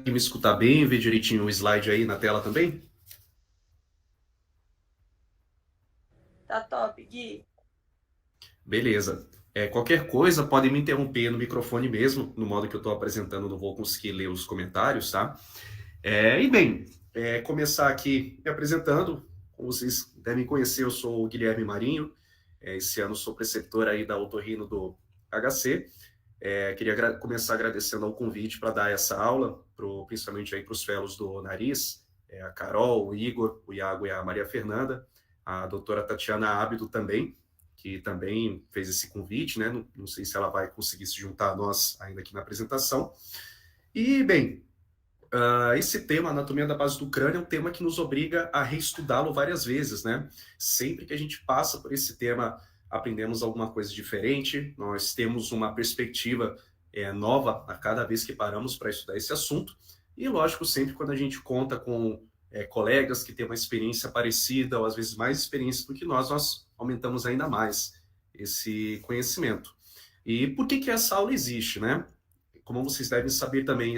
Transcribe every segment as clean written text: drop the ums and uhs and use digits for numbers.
Me escutar bem, ver direitinho o slide aí na tela também? Tá top, Gui. Beleza. Qualquer coisa, podem me interromper no microfone mesmo, no modo que eu estou apresentando, não vou conseguir ler os comentários, tá? Começar aqui me apresentando, como vocês devem conhecer, eu sou o Guilherme Marinho, esse ano sou preceptor aí da Otorrino do HC. Queria começar agradecendo ao convite para dar essa aula, principalmente aí para os fellows do Nariz, a Carol, o Igor, o Iago e a Maria Fernanda, a doutora Tatiana Ábido também, que também fez esse convite, né? Não sei se ela vai conseguir se juntar a nós ainda aqui na apresentação. E, bem, esse tema, anatomia da base do crânio, é um tema que nos obriga a reestudá-lo várias vezes, né? Sempre que a gente passa por esse tema, aprendemos alguma coisa diferente, nós temos uma perspectiva nova a cada vez que paramos para estudar esse assunto. E, lógico, sempre quando a gente conta com colegas que têm uma experiência parecida, ou às vezes mais experiência do que nós aumentamos ainda mais esse conhecimento. E por que essa aula existe, né? Como vocês devem saber também,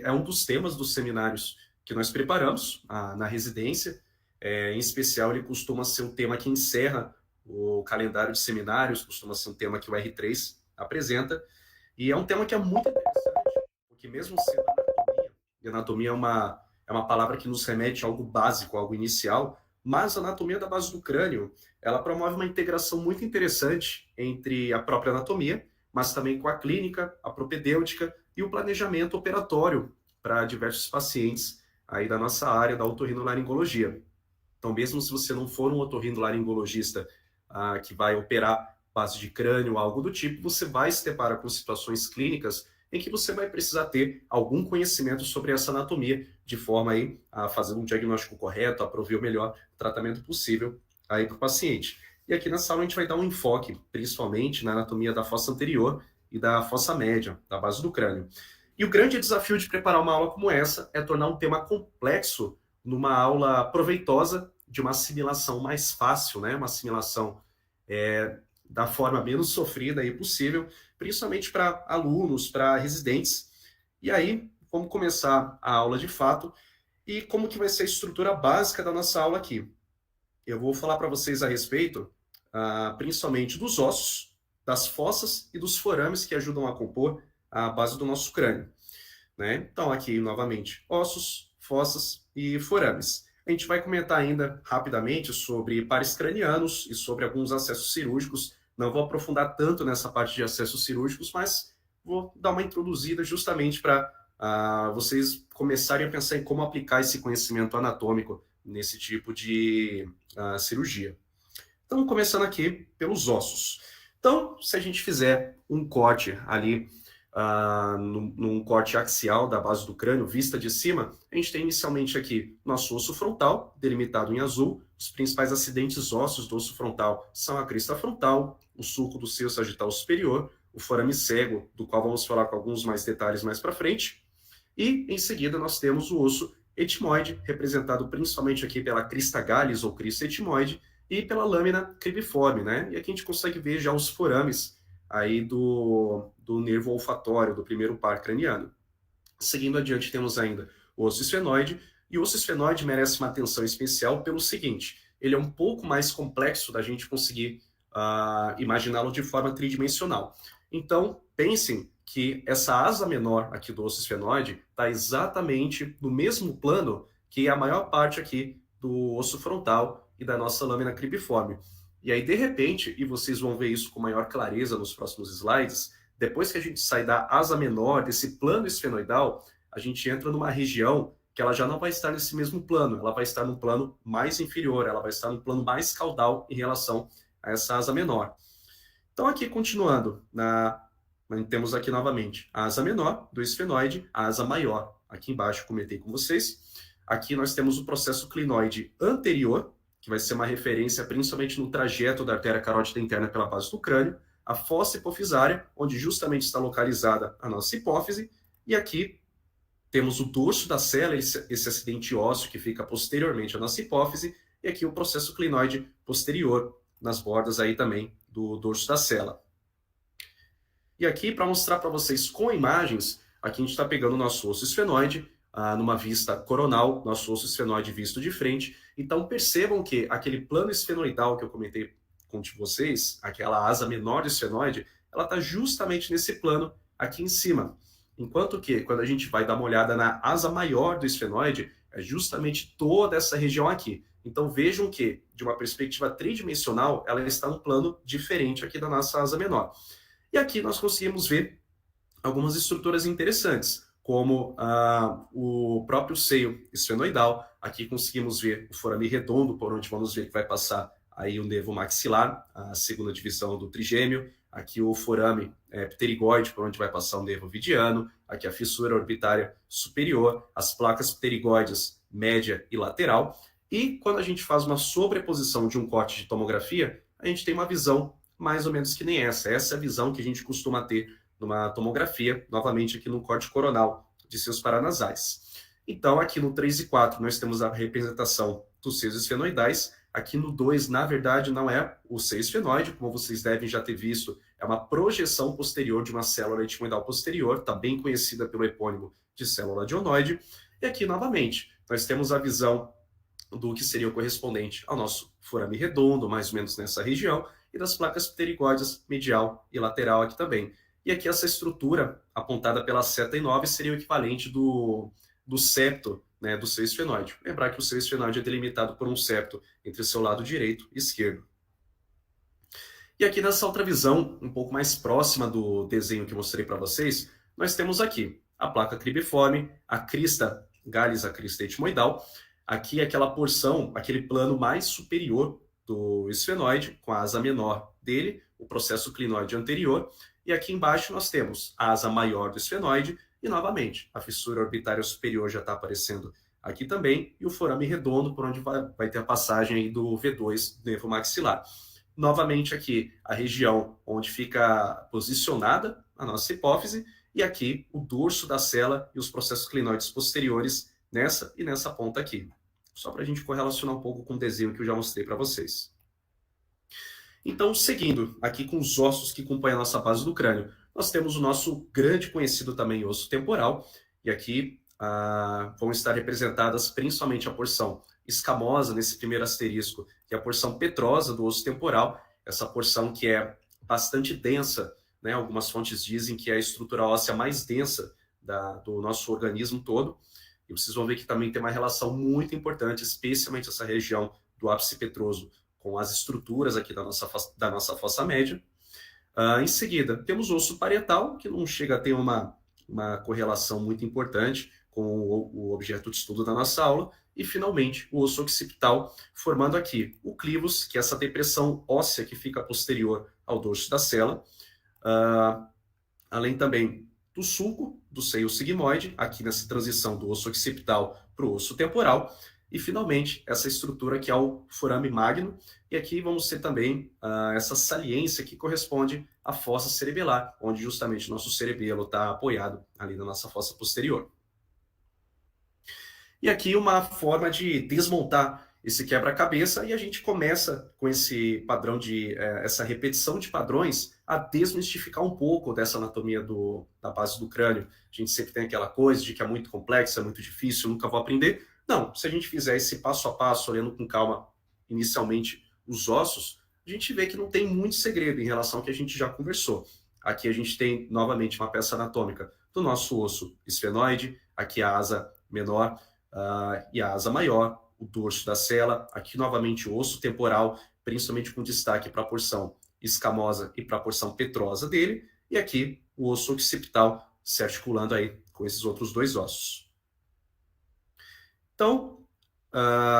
é um dos temas dos seminários que nós preparamos na residência. Em especial, ele costuma ser um tema que encerra o calendário de seminários, costuma ser um tema que o R3 apresenta. E é um tema que é muito interessante, porque mesmo sendo anatomia, e anatomia é uma palavra que nos remete a algo básico, algo inicial, mas a anatomia da base do crânio, ela promove uma integração muito interessante entre a própria anatomia, mas também com a clínica, a propedêutica e o planejamento operatório para diversos pacientes aí da nossa área da otorrinolaringologia. Então, mesmo se você não for um otorrinolaringologista que vai operar base de crânio, algo do tipo, você vai se deparar com situações clínicas em que você vai precisar ter algum conhecimento sobre essa anatomia, de forma aí a fazer um diagnóstico correto, a prover o melhor tratamento possível aí para o paciente. E aqui nessa aula a gente vai dar um enfoque, principalmente na anatomia da fossa anterior e da fossa média, da base do crânio. E o grande desafio de preparar uma aula como essa é tornar um tema complexo numa aula proveitosa, de uma assimilação mais fácil, né? Uma assimilação da forma menos sofrida aí possível, principalmente para alunos, para residentes. E aí, vamos começar a aula de fato e como que vai ser a estrutura básica da nossa aula aqui. Eu vou falar para vocês a respeito, principalmente dos ossos, das fossas e dos forames que ajudam a compor a base do nosso crânio, né? Então, aqui, novamente, ossos, fossas e forames. A gente vai comentar ainda rapidamente sobre pares cranianos e sobre alguns acessos cirúrgicos. Não vou aprofundar tanto nessa parte de acessos cirúrgicos, mas vou dar uma introduzida justamente para vocês começarem a pensar em como aplicar esse conhecimento anatômico nesse tipo de cirurgia. Então, começando aqui pelos ossos. Então, se a gente fizer um corte ali, num corte axial da base do crânio, vista de cima, a gente tem inicialmente aqui nosso osso frontal, delimitado em azul. Os principais acidentes ósseos do osso frontal são a crista frontal, o sulco do seio sagital superior, o forame cego, do qual vamos falar com alguns mais detalhes mais para frente. E, em seguida, nós temos o osso etimoide, representado principalmente aqui pela crista gallis ou crista etimoide, e pela lâmina cribiforme, né? E aqui a gente consegue ver já os forames aí do nervo olfatório, do primeiro par craniano. Seguindo adiante, temos ainda o osso esfenoide, e o osso esfenoide merece uma atenção especial pelo seguinte, ele é um pouco mais complexo da gente conseguir imaginá-lo de forma tridimensional. Então, pensem que essa asa menor aqui do osso esfenoide está exatamente no mesmo plano que a maior parte aqui do osso frontal e da nossa lâmina cribiforme. E aí, de repente, e vocês vão ver isso com maior clareza nos próximos slides, depois que a gente sai da asa menor, desse plano esfenoidal, a gente entra numa região que ela já não vai estar nesse mesmo plano, ela vai estar num plano mais inferior, ela vai estar num plano mais caudal em relação a essa asa menor. Então, aqui continuando, temos aqui novamente a asa menor do esfenoide, a asa maior. Aqui embaixo comentei com vocês. Aqui nós temos o processo clinoide anterior, que vai ser uma referência principalmente no trajeto da artéria carótida interna pela base do crânio, a fossa hipofisária, onde justamente está localizada a nossa hipófise, e aqui temos o dorso da cela, esse acidente ósseo que fica posteriormente à nossa hipófise, e aqui o processo clinoide posterior, nas bordas aí também do dorso da cela. E aqui, para mostrar para vocês com imagens, aqui a gente está pegando o nosso osso esfenoide, numa vista coronal, nosso osso esfenoide visto de frente. Então percebam que aquele plano esfenoidal que eu comentei com vocês, aquela asa menor do esfenoide, ela está justamente nesse plano aqui em cima. Enquanto que, quando a gente vai dar uma olhada na asa maior do esfenoide, é justamente toda essa região aqui. Então vejam que, de uma perspectiva tridimensional, ela está num plano diferente aqui da nossa asa menor. E aqui nós conseguimos ver algumas estruturas interessantes, como o próprio seio esfenoidal. Aqui conseguimos ver o forame redondo, por onde vamos ver que vai passar aí o nervo maxilar, a segunda divisão do trigêmeo. Aqui o forame pterigoide, por onde vai passar o nervo vidiano. Aqui a fissura orbitária superior, as placas pterigoides média e lateral. E quando a gente faz uma sobreposição de um corte de tomografia, a gente tem uma visão mais ou menos que nem essa. Essa é a visão que a gente costuma ter numa tomografia, novamente aqui no corte coronal de seios paranasais. Então, aqui no 3 e 4, nós temos a representação dos seios esfenoidais. Aqui no 2, na verdade, não é o seio esfenoide, como vocês devem já ter visto, é uma projeção posterior de uma célula etimoidal posterior, também conhecida pelo epônimo de célula dionoide. E aqui, novamente, nós temos a visão do que seria o correspondente ao nosso forame redondo, mais ou menos nessa região, e das placas pterigóides medial e lateral aqui também. E aqui essa estrutura apontada pela seta I9 seria o equivalente do septo, né, do seio esfenoide. Lembrar que o seio esfenoide é delimitado por um septo entre o seu lado direito e esquerdo. E aqui nessa outra visão, um pouco mais próxima do desenho que eu mostrei para vocês, nós temos aqui a placa cribiforme, a crista Gallis, a crista etimoidal. Aqui aquela porção, aquele plano mais superior do esfenoide, com a asa menor dele, o processo clinoide anterior. E aqui embaixo nós temos a asa maior do esfenoide e, novamente, a fissura orbitária superior já está aparecendo aqui também, e o forame redondo, por onde vai ter a passagem aí do V2, do nervo maxilar. Novamente aqui, a região onde fica posicionada a nossa hipófise, e aqui o dorso da cela e os processos clinoides posteriores nessa e nessa ponta aqui. Só para a gente correlacionar um pouco com o desenho que eu já mostrei para vocês. Então, seguindo aqui com os ossos que compõem a nossa base do crânio, nós temos o nosso grande conhecido também osso temporal, e aqui vão estar representadas principalmente a porção escamosa nesse primeiro asterisco, e a porção petrosa do osso temporal, essa porção que é bastante densa, né? Algumas fontes dizem que é a estrutura óssea mais densa do nosso organismo todo, e vocês vão ver que também tem uma relação muito importante, especialmente essa região do ápice petroso, com as estruturas aqui da nossa fossa média. Em seguida, temos o osso parietal, que não chega a ter uma correlação muito importante com o objeto de estudo da nossa aula. E, finalmente, o osso occipital, formando aqui o clivus, que é essa depressão óssea que fica posterior ao dorso da cela. Além também do sulco, do seio sigmoide, aqui nessa transição do osso occipital para o osso temporal. E, finalmente, essa estrutura que é o forame magno. E aqui vamos ter também essa saliência que corresponde à fossa cerebelar, onde justamente o nosso cerebelo está apoiado ali na nossa fossa posterior. E aqui uma forma de desmontar esse quebra-cabeça, e a gente começa com esse padrão essa repetição de padrões a desmistificar um pouco dessa anatomia da base do crânio. A gente sempre tem aquela coisa de que é muito complexo, é muito difícil, nunca vou aprender. Não, se a gente fizer esse passo a passo, olhando com calma inicialmente os ossos, a gente vê que não tem muito segredo em relação ao que a gente já conversou. Aqui a gente tem novamente uma peça anatômica do nosso osso esfenoide, aqui a asa menor e a asa maior, o dorso da cela, aqui novamente o osso temporal, principalmente com destaque para a porção escamosa e para a porção petrosa dele, e aqui o osso occipital se articulando aí com esses outros dois ossos. Então,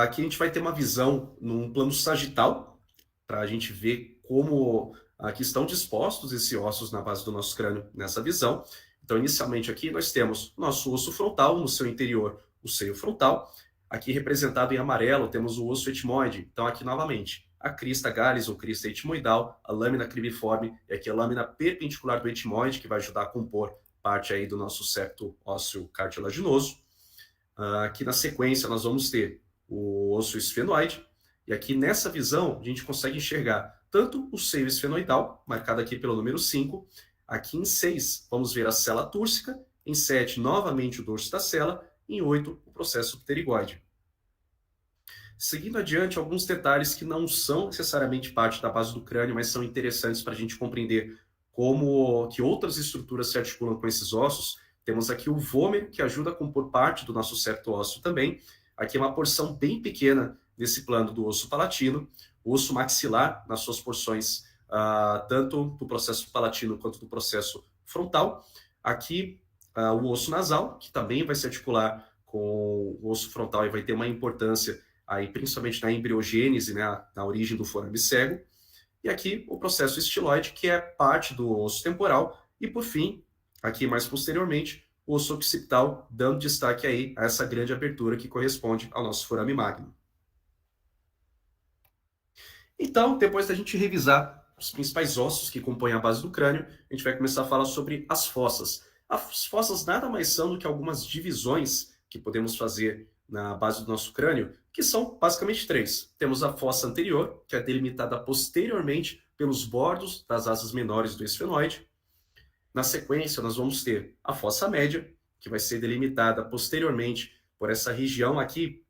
aqui a gente vai ter uma visão num plano sagital, para a gente ver como aqui estão dispostos esses ossos na base do nosso crânio nessa visão. Então, inicialmente aqui nós temos nosso osso frontal, no seu interior o seio frontal. Aqui representado em amarelo temos o osso etimoide. Então aqui novamente a crista Gallis ou crista etimoidal, a lâmina cribiforme e aqui a lâmina perpendicular do etimoide, que vai ajudar a compor parte aí do nosso septo ósseo cartilaginoso. Aqui na sequência nós vamos ter o osso esfenoide, e aqui nessa visão a gente consegue enxergar tanto o seio esfenoidal, marcado aqui pelo número 5, aqui em 6 vamos ver a cela túrcica, em 7 novamente o dorso da cela, e em 8, o processo pterígoide. Seguindo adiante, alguns detalhes que não são necessariamente parte da base do crânio, mas são interessantes para a gente compreender como que outras estruturas se articulam com esses ossos. Temos aqui o vômer, que ajuda a compor parte do nosso septo ósseo também. Aqui é uma porção bem pequena desse plano do osso palatino, o osso maxilar nas suas porções, tanto do processo palatino quanto do processo frontal. Aqui o osso nasal, que também vai se articular com o osso frontal e vai ter uma importância aí, principalmente na embriogênese, né, na origem do forame cego. E aqui o processo estiloide, que é parte do osso temporal. E por fim, aqui mais posteriormente, o osso occipital, dando destaque aí a essa grande abertura que corresponde ao nosso forame magno. Então, depois da gente revisar os principais ossos que compõem a base do crânio, a gente vai começar a falar sobre as fossas. As fossas nada mais são do que algumas divisões que podemos fazer na base do nosso crânio, que são basicamente 3. Temos a fossa anterior, que é delimitada posteriormente pelos bordos das asas menores do esfenoide. Na sequência, nós vamos ter a fossa média, que vai ser delimitada posteriormente por essa região aqui,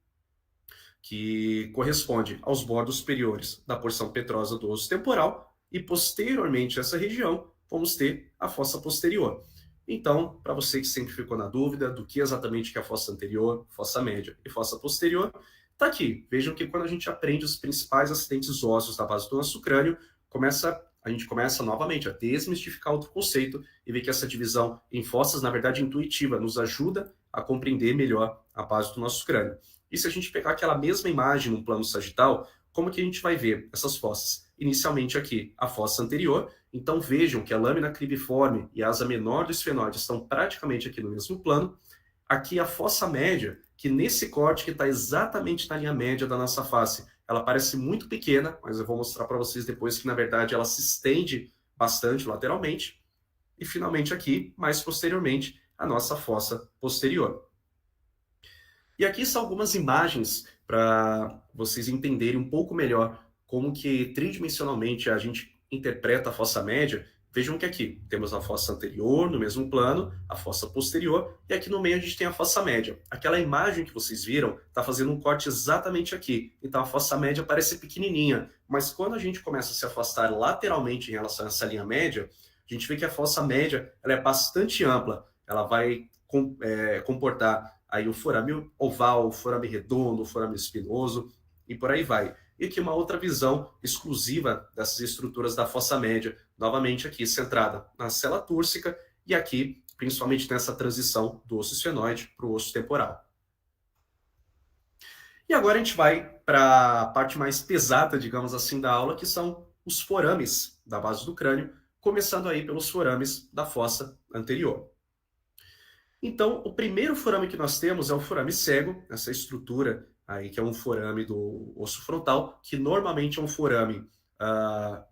que corresponde aos bordos superiores da porção petrosa do osso temporal, e posteriormente a essa região, vamos ter a fossa posterior. Então, para você que sempre ficou na dúvida do que exatamente é a fossa anterior, fossa média e fossa posterior, está aqui. Vejam que quando a gente aprende os principais acidentes ósseos da base do nosso crânio, a gente começa novamente a desmistificar outro conceito e ver que essa divisão em fossas, na verdade, intuitiva, nos ajuda a compreender melhor a base do nosso crânio. E se a gente pegar aquela mesma imagem no plano sagital, como que a gente vai ver essas fossas? Inicialmente aqui, a fossa anterior. Então vejam que a lâmina cribiforme e a asa menor do esfenoide estão praticamente aqui no mesmo plano. Aqui a fossa média, que nesse corte que está exatamente na linha média da nossa face, ela parece muito pequena, mas eu vou mostrar para vocês depois que na verdade ela se estende bastante lateralmente. E finalmente aqui, mais posteriormente, a nossa fossa posterior. E aqui são algumas imagens para vocês entenderem um pouco melhor como que tridimensionalmente a gente interpreta a fossa média. Vejam que aqui temos a fossa anterior no mesmo plano, a fossa posterior, e aqui no meio a gente tem a fossa média. Aquela imagem que vocês viram está fazendo um corte exatamente aqui. Então a fossa média parece pequenininha, mas quando a gente começa a se afastar lateralmente em relação a essa linha média, a gente vê que a fossa média ela é bastante ampla. Ela vai comportar aí o forame oval, o forame redondo, o forame espinoso e por aí vai. E aqui uma outra visão exclusiva dessas estruturas da fossa média, novamente aqui centrada na cela túrcica e aqui principalmente nessa transição do osso esfenoide para o osso temporal. E agora a gente vai para a parte mais pesada, digamos assim, da aula, que são os forames da base do crânio, começando aí pelos forames da fossa anterior. Então, o primeiro forame que nós temos é o forame cego, essa estrutura aí que é um forame do osso frontal, que normalmente é um forame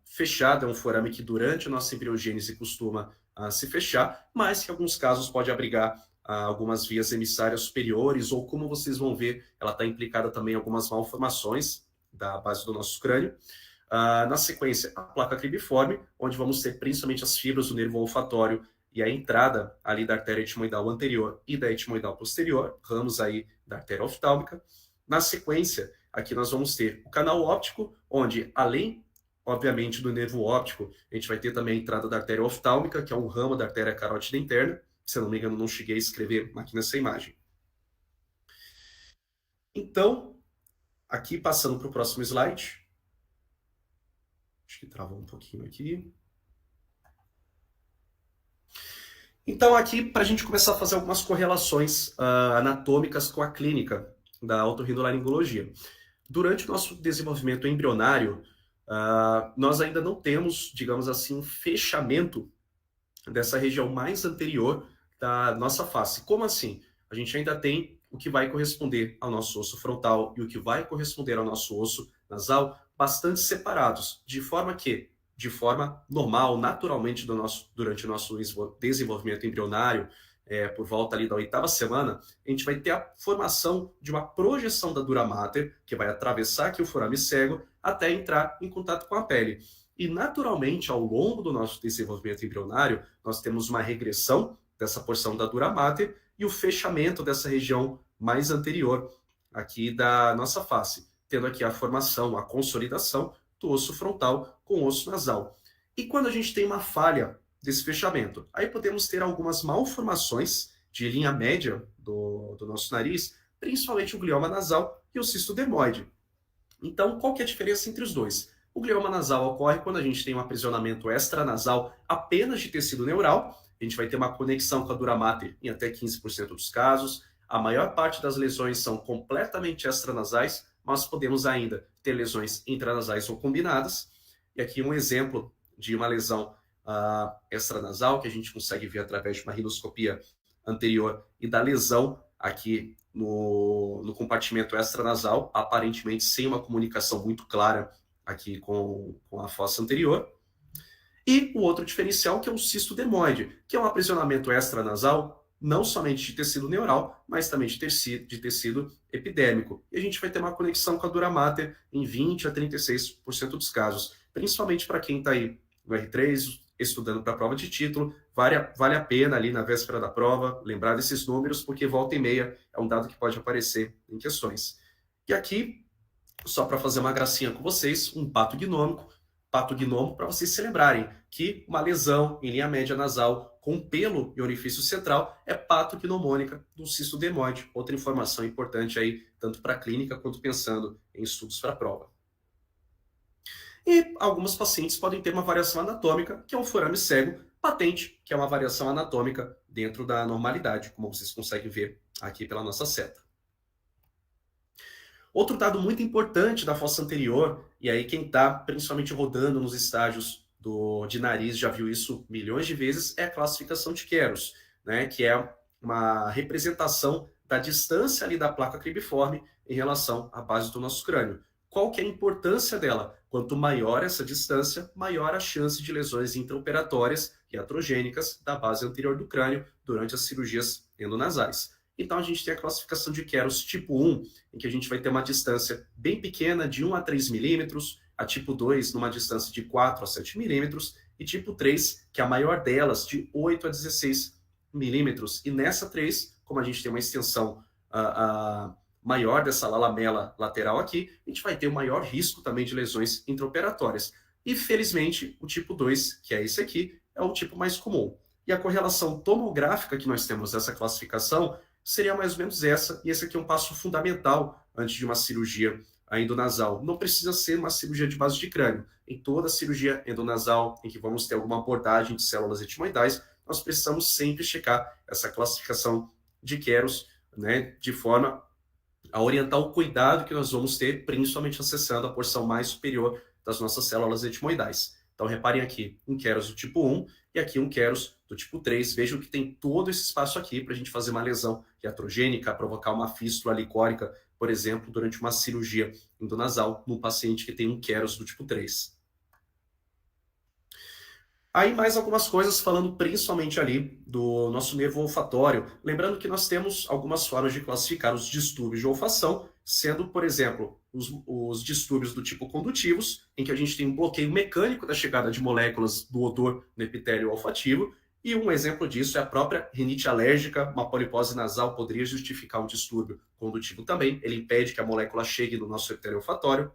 fechado, é um forame que durante a nossa embriogênese costuma se fechar, mas que em alguns casos pode abrigar algumas vias emissárias superiores, ou como vocês vão ver, ela está implicada também em algumas malformações da base do nosso crânio. Na sequência, a placa cribiforme, onde vamos ter principalmente as fibras do nervo olfatório e a entrada ali da artéria etimoidal anterior e da etimoidal posterior, ramos aí da artéria oftálmica. Na sequência, aqui nós vamos ter o canal óptico, onde além, obviamente, do nervo óptico, a gente vai ter também a entrada da artéria oftálmica, que é um ramo da artéria carótida interna. Se eu não me engano, não cheguei a escrever aqui nessa imagem. Então, aqui passando para o próximo slide. Acho que travou um pouquinho aqui. Então, aqui, para a gente começar a fazer algumas correlações anatômicas com a clínica da otorrinolaringologia. Durante o nosso desenvolvimento embrionário, nós ainda não temos, digamos assim, um fechamento dessa região mais anterior da nossa face. Como assim? A gente ainda tem o que vai corresponder ao nosso osso frontal e o que vai corresponder ao nosso osso nasal bastante separados, de forma que, de forma normal, naturalmente, durante o nosso desenvolvimento embrionário, por volta ali da 8ª semana, a gente vai ter a formação de uma projeção da dura mater, que vai atravessar aqui o forame cego, até entrar em contato com a pele. E, naturalmente, ao longo do nosso desenvolvimento embrionário, nós temos uma regressão dessa porção da dura mater, e o fechamento dessa região mais anterior aqui da nossa face, tendo aqui a formação, a consolidação do osso frontal com o osso nasal. E quando a gente tem uma falha desse fechamento, aí podemos ter algumas malformações de linha média do nosso nariz, principalmente o glioma nasal e o cisto dermoide. Então, qual que é a diferença entre os dois? O glioma nasal ocorre quando a gente tem um aprisionamento extranasal apenas de tecido neural, a gente vai ter uma conexão com a dura mater em até 15% dos casos. A maior parte das lesões são completamente extranasais, mas podemos ainda ter lesões intranasais ou combinadas. E aqui um exemplo de uma lesão extranasal que a gente consegue ver através de uma rhinoscopia anterior e da lesão aqui no compartimento extranasal, aparentemente sem uma comunicação muito clara aqui com a fossa anterior. E o outro diferencial que é o cisto dermoide, que é um aprisionamento extranasal não somente de tecido neural, mas também de tecido epidérmico. E a gente vai ter uma conexão com a dura mater em 20 a 36% dos casos, principalmente para quem está aí no R3, estudando para a prova de título, vale a pena ali na véspera da prova lembrar desses números, porque volta e meia é um dado que pode aparecer em questões. E aqui, só para fazer uma gracinha com vocês, um pato gnômico para vocês se lembrarem que uma lesão em linha média nasal com pelo e orifício central é patognomônica do cisto dermoide. Outra informação importante aí, tanto para a clínica quanto pensando em estudos para a prova. E alguns pacientes podem ter uma variação anatômica, que é um forame cego patente, que é uma variação anatômica dentro da normalidade, como vocês conseguem ver aqui pela nossa seta. Outro dado muito importante da fossa anterior, e aí quem está principalmente rodando nos estágios de nariz já viu isso milhões de vezes, é a classificação de Keros, né, que é uma representação da distância ali da placa cribiforme em relação à base do nosso crânio. Qual que é a importância dela? Quanto maior essa distância, maior a chance de lesões intraoperatórias e iatrogênicas da base anterior do crânio durante as cirurgias endonasais. Então a gente tem a classificação de Keros tipo 1, em que a gente vai ter uma distância bem pequena, de 1 a 3 milímetros, a tipo 2 numa distância de 4 a 7 milímetros, e tipo 3, que é a maior delas, de 8 a 16 milímetros. E nessa 3, como a gente tem uma extensão maior dessa lamela lateral aqui, a gente vai ter o maior risco também de lesões intraoperatórias. E felizmente, o tipo 2, que é esse aqui, é o tipo mais comum. E a correlação tomográfica que nós temos dessa classificação seria mais ou menos essa, e esse aqui é um passo fundamental antes de uma cirurgia endonasal. Não precisa ser uma cirurgia de base de crânio. Em toda cirurgia endonasal, em que vamos ter alguma abordagem de células etimoidais, nós precisamos sempre checar essa classificação de Keros, né, de forma a orientar o cuidado que nós vamos ter, principalmente acessando a porção mais superior das nossas células etimoidais. Então, reparem aqui, um Keros do tipo 1 e aqui um Keros do tipo 3. Vejam que tem todo esse espaço aqui para a gente fazer uma lesão iatrogênica, provocar uma fístula licórica, por exemplo, durante uma cirurgia endonasal num paciente que tem um Keros do tipo 3. Aí mais algumas coisas falando principalmente ali do nosso nervo olfatório. Lembrando que nós temos algumas formas de classificar os distúrbios de olfação, sendo, por exemplo, os distúrbios do tipo condutivos, em que a gente tem um bloqueio mecânico da chegada de moléculas do odor no epitélio olfativo, e um exemplo disso é a própria rinite alérgica. Uma polipose nasal poderia justificar um distúrbio condutivo também, ele impede que a molécula chegue no nosso epitélio olfatório.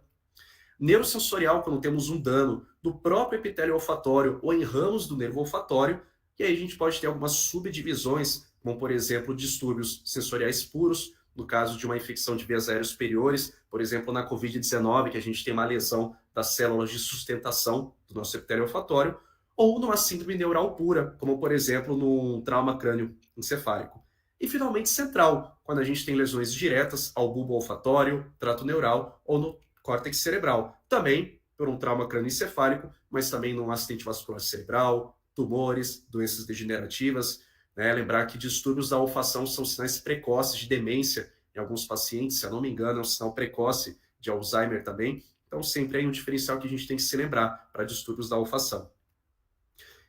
Neurosensorial, quando temos um dano do próprio epitélio olfatório ou em ramos do nervo olfatório, e aí a gente pode ter algumas subdivisões, como por exemplo distúrbios sensoriais puros, no caso de uma infecção de vias aéreas superiores, por exemplo na Covid-19, que a gente tem uma lesão das células de sustentação do nosso epitélio olfatório, ou numa síndrome neural pura, como por exemplo num trauma crânioencefálico. E finalmente central, quando a gente tem lesões diretas ao bulbo olfatório, trato neural ou no córtex cerebral, também por um trauma crânioencefálico, mas também num acidente vascular cerebral, tumores, doenças degenerativas, né? Lembrar que distúrbios da olfação são sinais precoces de demência em alguns pacientes, se eu não me engano, é um sinal precoce de Alzheimer também. Então sempre é um diferencial que a gente tem que se lembrar para distúrbios da olfação.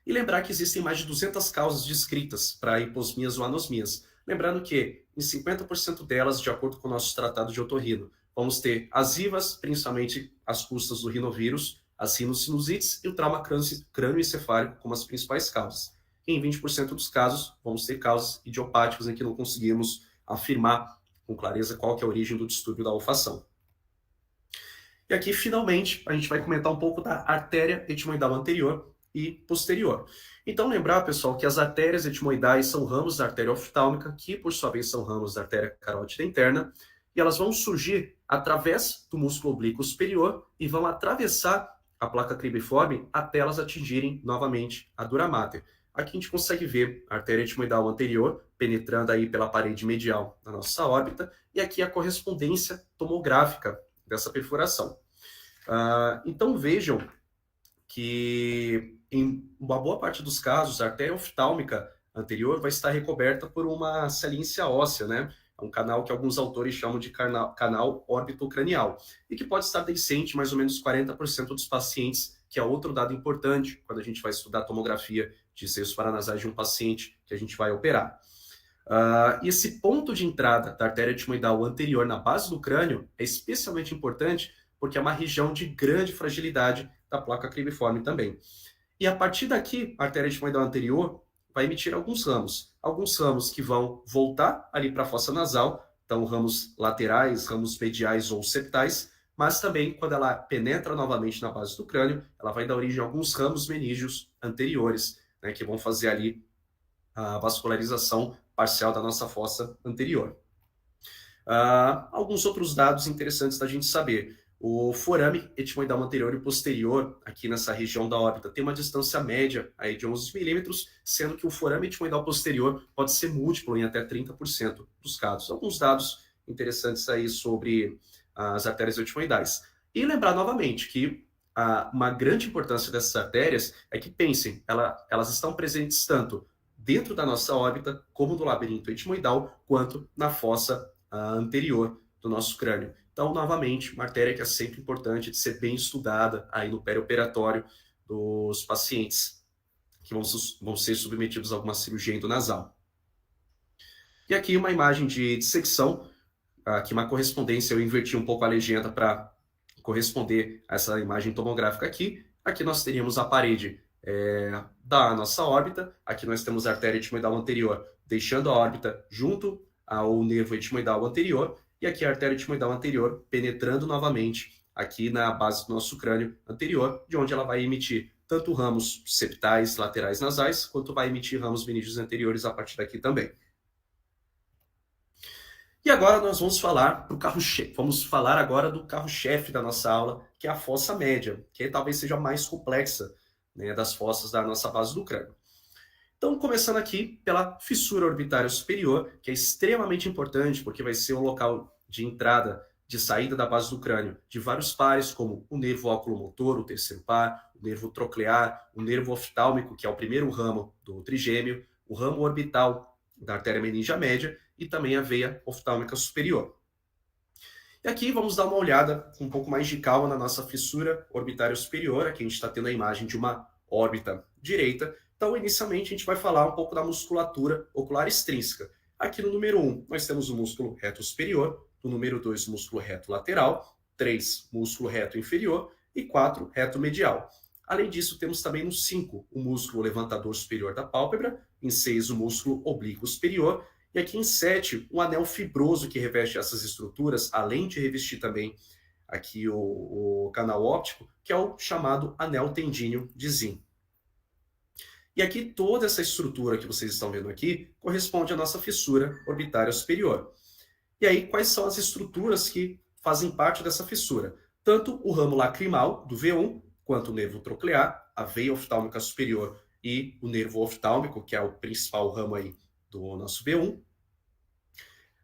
E lembrar que existem mais de 200 causas descritas para hiposmias ou anosmias. Lembrando que em 50% delas, de acordo com o nosso tratado de otorrino, vamos ter as IVAs, principalmente as custas do rinovírus, as rinossinusites e o trauma crânioencefálico como as principais causas. e em 20% dos casos vamos ter causas idiopáticas em que não conseguimos afirmar com clareza qual que é a origem do distúrbio da olfação. E aqui, finalmente, a gente vai comentar um pouco da artéria etimoidal anterior e posterior. Então, lembrar, pessoal, que as artérias etimoidais são ramos da artéria oftálmica, que, por sua vez, são ramos da artéria carótida interna, e elas vão surgir através do músculo oblíquo superior e vão atravessar a placa cribriforme até elas atingirem novamente a dura mater. Aqui a gente consegue ver a artéria etimoidal anterior penetrando aí pela parede medial da nossa órbita, e aqui a correspondência tomográfica dessa perfuração. Então vejam que em uma boa parte dos casos a artéria oftálmica anterior vai estar recoberta por uma saliência óssea, né? É um canal que alguns autores chamam de canal orbitocranial e que pode estar deiscente em mais ou menos 40% dos pacientes, que é outro dado importante quando a gente vai estudar a tomografia de seios paranasais de um paciente que a gente vai operar. E esse ponto de entrada da artéria etimoidal anterior na base do crânio é especialmente importante porque é uma região de grande fragilidade da placa cribriforme também. E a partir daqui, a artéria etimoidal anterior vai emitir alguns ramos que vão voltar ali para a fossa nasal, então ramos laterais, ramos mediais ou septais, mas também quando ela penetra novamente na base do crânio, ela vai dar origem a alguns ramos menígeos anteriores, né, que vão fazer ali a vascularização parcial da nossa fossa anterior. Alguns outros dados interessantes da gente saber. O forame etimoidal anterior e posterior, aqui nessa região da órbita, tem uma distância média aí de 11 milímetros, sendo que o forame etimoidal posterior pode ser múltiplo em até 30% dos casos. Alguns dados interessantes aí sobre as artérias etimoidais. E lembrar novamente que uma grande importância dessas artérias é que, pensem, elas estão presentes tanto dentro da nossa órbita, como no labirinto etimoidal, quanto na fossa anterior do nosso crânio. Então, novamente, uma artéria que é sempre importante de ser bem estudada aí no perioperatório dos pacientes que vão ser submetidos a alguma cirurgia endonasal. E aqui uma imagem de dissecção, aqui uma correspondência, eu inverti um pouco a legenda para corresponder a essa imagem tomográfica aqui. Aqui nós teríamos a parede da nossa órbita, aqui nós temos a artéria etimoidal anterior deixando a órbita junto ao nervo etimoidal anterior, e aqui a artéria etimoidal anterior penetrando novamente aqui na base do nosso crânio anterior, de onde ela vai emitir tanto ramos septais, laterais nasais, quanto vai emitir ramos menígeos anteriores a partir daqui também. E agora nós vamos falar do carro-chefe. Vamos falar agora do carro-chefe da nossa aula, que é a fossa média, que talvez seja a mais complexa, né, das fossas da nossa base do crânio. Então, começando aqui pela fissura orbitária superior, que é extremamente importante, porque vai ser o local de entrada, de saída da base do crânio, de vários pares, como o nervo oculomotor, o terceiro par, o nervo troclear, o nervo oftálmico, que é o primeiro ramo do trigêmeo, o ramo orbital da artéria meníngea média e também a veia oftálmica superior. E aqui vamos dar uma olhada com um pouco mais de calma na nossa fissura orbitária superior. Aqui a gente está tendo a imagem de uma órbita direita. Então, inicialmente, a gente vai falar um pouco da musculatura ocular extrínseca. Aqui no número 1, nós temos o músculo reto superior, no número 2, o músculo reto lateral, 3, músculo reto inferior e 4, reto medial. Além disso, temos também no 5, o músculo levantador superior da pálpebra, em 6, o músculo oblíquo superior, e aqui em 7, um anel fibroso que reveste essas estruturas, além de revestir também aqui o canal óptico, que é o chamado anel tendíneo de Zinn. E aqui toda essa estrutura que vocês estão vendo aqui corresponde à nossa fissura orbitária superior. E aí, quais são as estruturas que fazem parte dessa fissura? Tanto o ramo lacrimal, do V1, quanto o nervo troclear, a veia oftálmica superior e o nervo oftálmico, que é o principal ramo aí do nosso V1.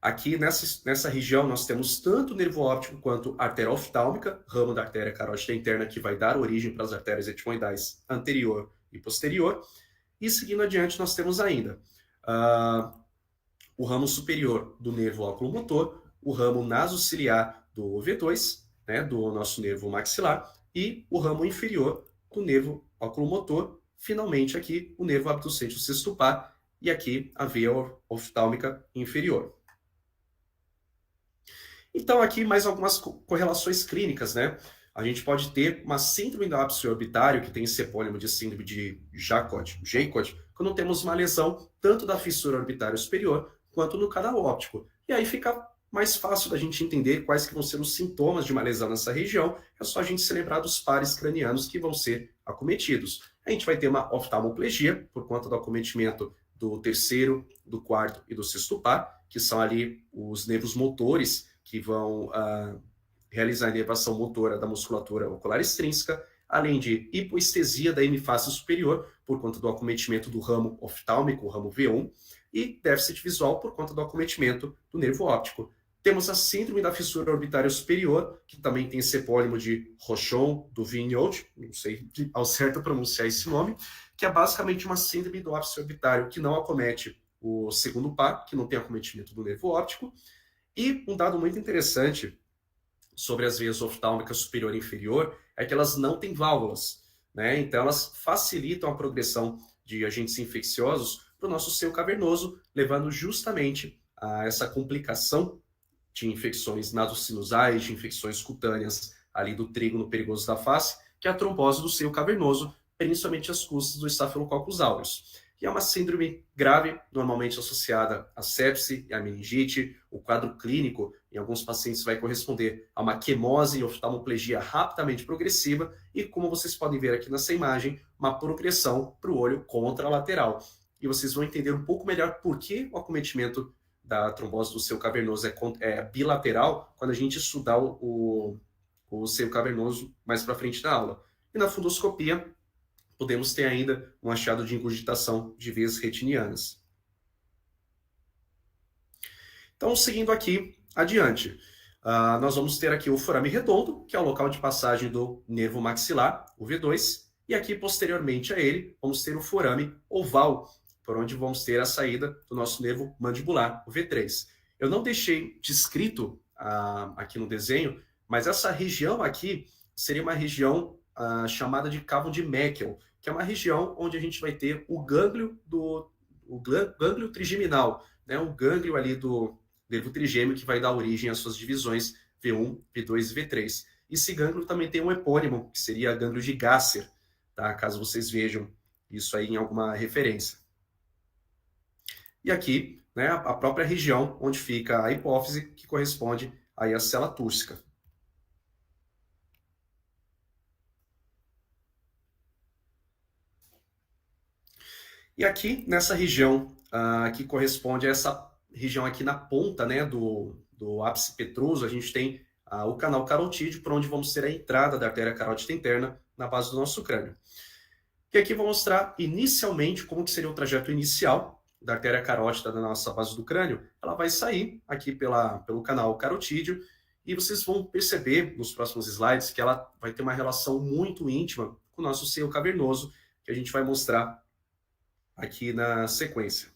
Aqui nessa região nós temos tanto o nervo óptico quanto a artéria oftálmica, ramo da artéria carótida interna, que vai dar origem para as artérias etimoidais anterior e posterior. E seguindo adiante, nós temos ainda o ramo superior do nervo oculomotor, o ramo nasociliar do V2, né, do nosso nervo maxilar, e o ramo inferior do nervo oculomotor, finalmente aqui o nervo abducente do sexto par, e aqui a veia oftálmica inferior. Então aqui mais algumas correlações clínicas, né? A gente pode ter uma síndrome do ápice orbitário, que tem esse epônimo de síndrome de Jacot, quando temos uma lesão tanto da fissura orbitária superior quanto no canal óptico. E aí fica mais fácil da gente entender quais que vão ser os sintomas de uma lesão nessa região. É só a gente se lembrar dos pares cranianos que vão ser acometidos. A gente vai ter uma oftalmoplegia, por conta do acometimento do terceiro, do quarto e do sexto par, que são ali os nervos motores que vão realizar a inervação motora da musculatura ocular extrínseca, além de hipoestesia da hemifase superior, por conta do acometimento do ramo oftálmico, o ramo V1, e déficit visual por conta do acometimento do nervo óptico. Temos a síndrome da fissura orbitária superior, que também tem esse epônimo de Rochon do Vignot, não sei ao certo pronunciar esse nome, que é basicamente uma síndrome do ápice orbitário que não acomete o segundo par, que não tem acometimento do nervo óptico. E um dado muito interessante sobre as veias oftálmicas superior e inferior é que elas não têm válvulas, né? Então elas facilitam a progressão de agentes infecciosos para o nosso seio cavernoso, levando justamente a essa complicação de infecções nasocinusais, de infecções cutâneas ali do trígono perigoso da face, que é a trombose do seio cavernoso, principalmente às custas do Staphylococcus aureus. E é uma síndrome grave, normalmente associada à sepse e à meningite. O quadro clínico, em alguns pacientes, vai corresponder a uma quemose e oftalmoplegia rapidamente progressiva e, como vocês podem ver aqui nessa imagem, uma progressão para o olho contralateral. E vocês vão entender um pouco melhor por que o acometimento da trombose do seio cavernoso é bilateral quando a gente estudar o seio cavernoso mais para frente na aula. E na fundoscopia, podemos ter ainda um achado de ingurgitação de veias retinianas. Então, seguindo aqui adiante, nós vamos ter aqui o forame redondo, que é o local de passagem do nervo maxilar, o V2, e aqui, posteriormente a ele, vamos ter o forame oval, por onde vamos ter a saída do nosso nervo mandibular, o V3. Eu não deixei descrito aqui no desenho, mas essa região aqui seria uma região chamada de cavo de Meckel, que é uma região onde a gente vai ter o gânglio gânglio trigeminal, né? O gânglio ali do nervo trigêmeo que vai dar origem às suas divisões V1, V2 e V3. Esse gânglio também tem um epônimo, que seria gânglio de Gasser, tá? Caso vocês vejam isso aí em alguma referência. E aqui, né, a própria região onde fica a hipófise, que corresponde aí à célula túrcica. E aqui, nessa região, que corresponde a essa região aqui na ponta, né, do ápice petroso, a gente tem o canal carotídeo, por onde vamos ter a entrada da artéria carótida interna na base do nosso crânio. E aqui vou mostrar inicialmente como que seria o trajeto inicial da artéria carótida da nossa base do crânio. Ela vai sair aqui pelo canal carotídeo e vocês vão perceber nos próximos slides que ela vai ter uma relação muito íntima com o nosso seio cavernoso, que a gente vai mostrar aqui na sequência.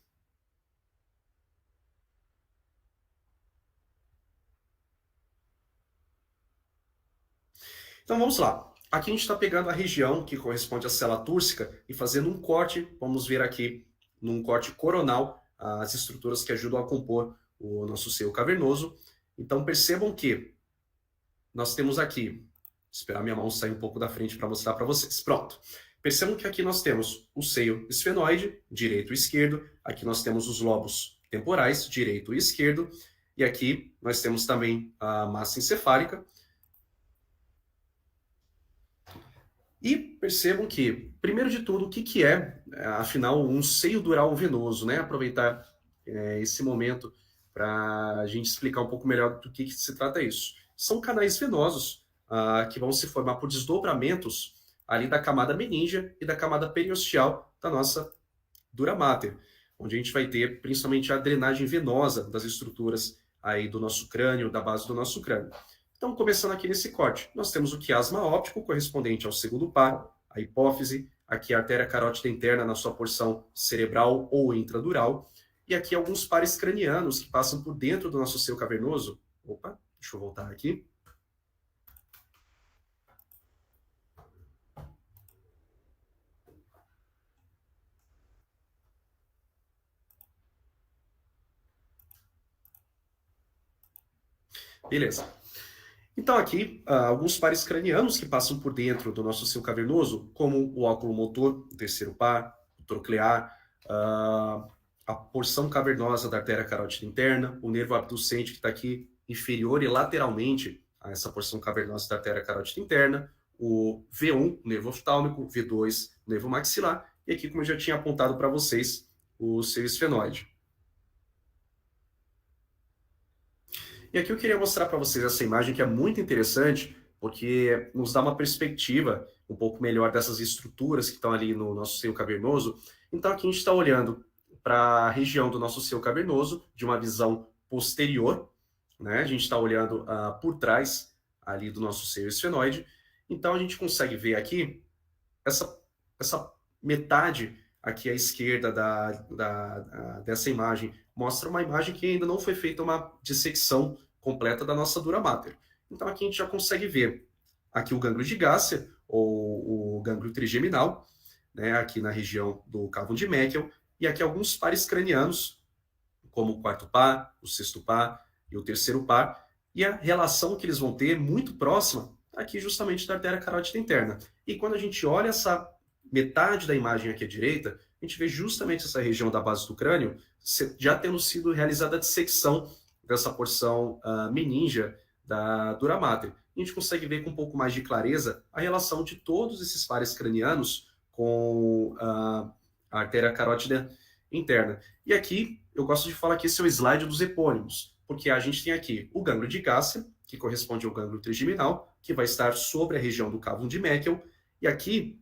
Então vamos lá. Aqui a gente está pegando a região que corresponde à célula túrcica e fazendo um corte. Vamos ver aqui, num corte coronal, as estruturas que ajudam a compor o nosso seio cavernoso. Então percebam que nós temos aqui, esperar minha mão sair um pouco da frente para mostrar para vocês. Pronto. Percebam que aqui nós temos o seio esfenoide, direito e esquerdo. Aqui nós temos os lobos temporais, direito e esquerdo. E aqui nós temos também a massa encefálica. E percebam que, primeiro de tudo, o que é, afinal, um seio dural venoso, né? Aproveitar esse momento para a gente explicar um pouco melhor do que se trata isso. São canais venosos que vão se formar por desdobramentos ali da camada meníngea e da camada periosteal da nossa dura mater, onde a gente vai ter principalmente a drenagem venosa das estruturas aí do nosso crânio, da base do nosso crânio. Então, começando aqui nesse corte, nós temos o quiasma óptico, correspondente ao segundo par, a hipófise, aqui a artéria carótida interna na sua porção cerebral ou intradural, e aqui alguns pares cranianos que passam por dentro do nosso seio cavernoso. Opa, deixa eu voltar aqui. Beleza. Então aqui, alguns pares cranianos que passam por dentro do nosso seio cavernoso, como o óculo motor, o terceiro par, o troclear, a porção cavernosa da artéria carótida interna, o nervo abducente que está aqui inferior e lateralmente a essa porção cavernosa da artéria carótida interna, o V1, o nervo oftálmico, V2, o nervo maxilar, e aqui, como eu já tinha apontado para vocês, o seio esfenoide. E aqui eu queria mostrar para vocês essa imagem que é muito interessante, porque nos dá uma perspectiva um pouco melhor dessas estruturas que estão ali no nosso seio cavernoso. Então aqui a gente está olhando para a região do nosso seio cavernoso, de uma visão posterior, né? A gente está olhando por trás ali do nosso seio esfenoide. Então a gente consegue ver aqui essa metade aqui à esquerda dessa imagem mostra uma imagem que ainda não foi feita uma dissecção completa da nossa dura mater. Então aqui a gente já consegue ver aqui o gânglio de Gásser, ou o gânglio trigeminal, né, aqui na região do cavo de Meckel, e aqui alguns pares cranianos, como o quarto par, o sexto par e o terceiro par, e a relação que eles vão ter muito próxima aqui justamente da artéria carótida interna. E quando a gente olha essa metade da imagem aqui à direita, a gente vê justamente essa região da base do crânio já tendo sido realizada a dissecção dessa porção meníngia da dura mater. A gente consegue ver com um pouco mais de clareza a relação de todos esses pares cranianos com a artéria carótida interna. E aqui, eu gosto de falar que esse é o slide dos epônimos, porque a gente tem aqui o gânglio de Gásser, que corresponde ao gânglio trigeminal, que vai estar sobre a região do cavo de Meckel, e aqui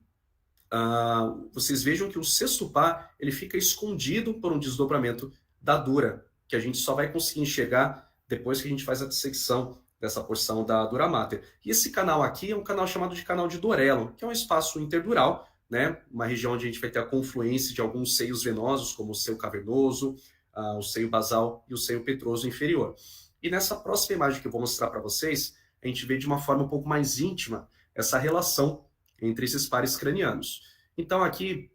vocês vejam que o sexto par ele fica escondido por um desdobramento da dura, que a gente só vai conseguir enxergar depois que a gente faz a dissecção dessa porção da dura mater. E esse canal aqui é um canal chamado de canal de Dorello, que é um espaço interdural, né? Uma região onde a gente vai ter a confluência de alguns seios venosos, como o seio cavernoso, o seio basal e o seio petroso inferior. E nessa próxima imagem que eu vou mostrar para vocês, a gente vê de uma forma um pouco mais íntima essa relação entre esses pares cranianos. Então aqui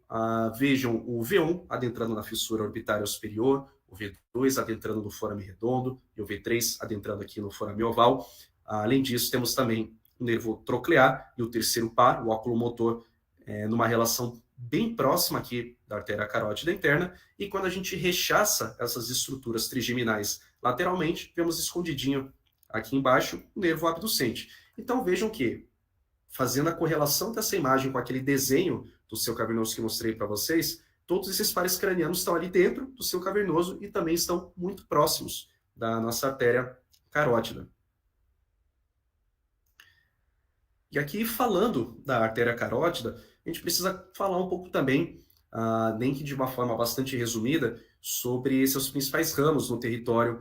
vejam o V1 adentrando na fissura orbitária superior, o V2 adentrando no forame redondo e o V3 adentrando aqui no forame oval. Além disso, temos também o nervo troclear e o terceiro par, o óculo motor, numa relação bem próxima aqui da artéria carótida interna. E quando a gente rechaça essas estruturas trigeminais lateralmente, vemos escondidinho aqui embaixo o nervo abducente. Então vejam que, fazendo a correlação dessa imagem com aquele desenho do seio cavernoso que mostrei para vocês, todos esses pares cranianos estão ali dentro do seio cavernoso e também estão muito próximos da nossa artéria carótida. E aqui, falando da artéria carótida, a gente precisa falar um pouco também, nem que de uma forma bastante resumida, sobre seus principais ramos no território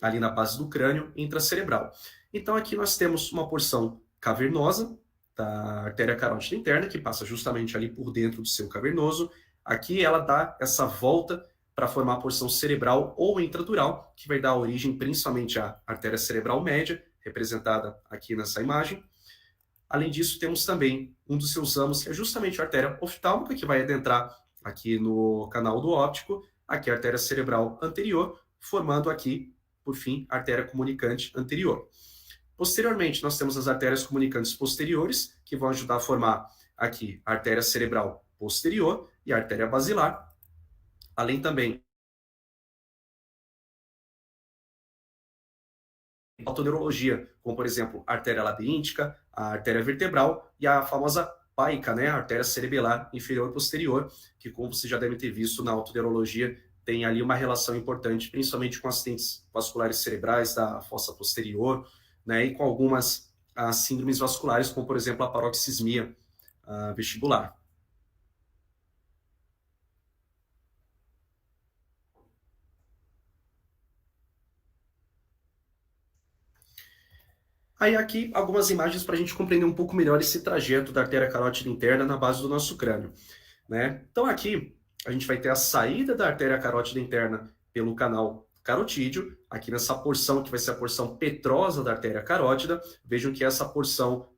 ali na base do crânio intracerebral. Então aqui nós temos uma porção cavernosa da artéria carótida interna, que passa justamente ali por dentro do seio cavernoso. Aqui ela dá essa volta para formar a porção cerebral ou intradural, que vai dar origem principalmente à artéria cerebral média, representada aqui nessa imagem. Além disso, temos também um dos seus ramos, que é justamente a artéria oftálmica, que vai adentrar aqui no canal do óptico, aqui a artéria cerebral anterior, formando aqui, por fim, a artéria comunicante anterior. Posteriormente, nós temos as artérias comunicantes posteriores, que vão ajudar a formar aqui a artéria cerebral posterior e a artéria basilar, além também da autoneurologia, como por exemplo a artéria labiríntica, a artéria vertebral e a famosa paica, né, a artéria cerebelar inferior posterior, que, como você já deve ter visto na autoneurologia, tem ali uma relação importante, principalmente com acidentes vasculares cerebrais da fossa posterior, né, e com algumas síndromes vasculares, como por exemplo a paroxismia vestibular. Aí aqui algumas imagens para a gente compreender um pouco melhor esse trajeto da artéria carótida interna na base do nosso crânio, né? Então aqui a gente vai ter a saída da artéria carótida interna pelo canal carotídeo, aqui nessa porção que vai ser a porção petrosa da artéria carótida. Vejam que essa porção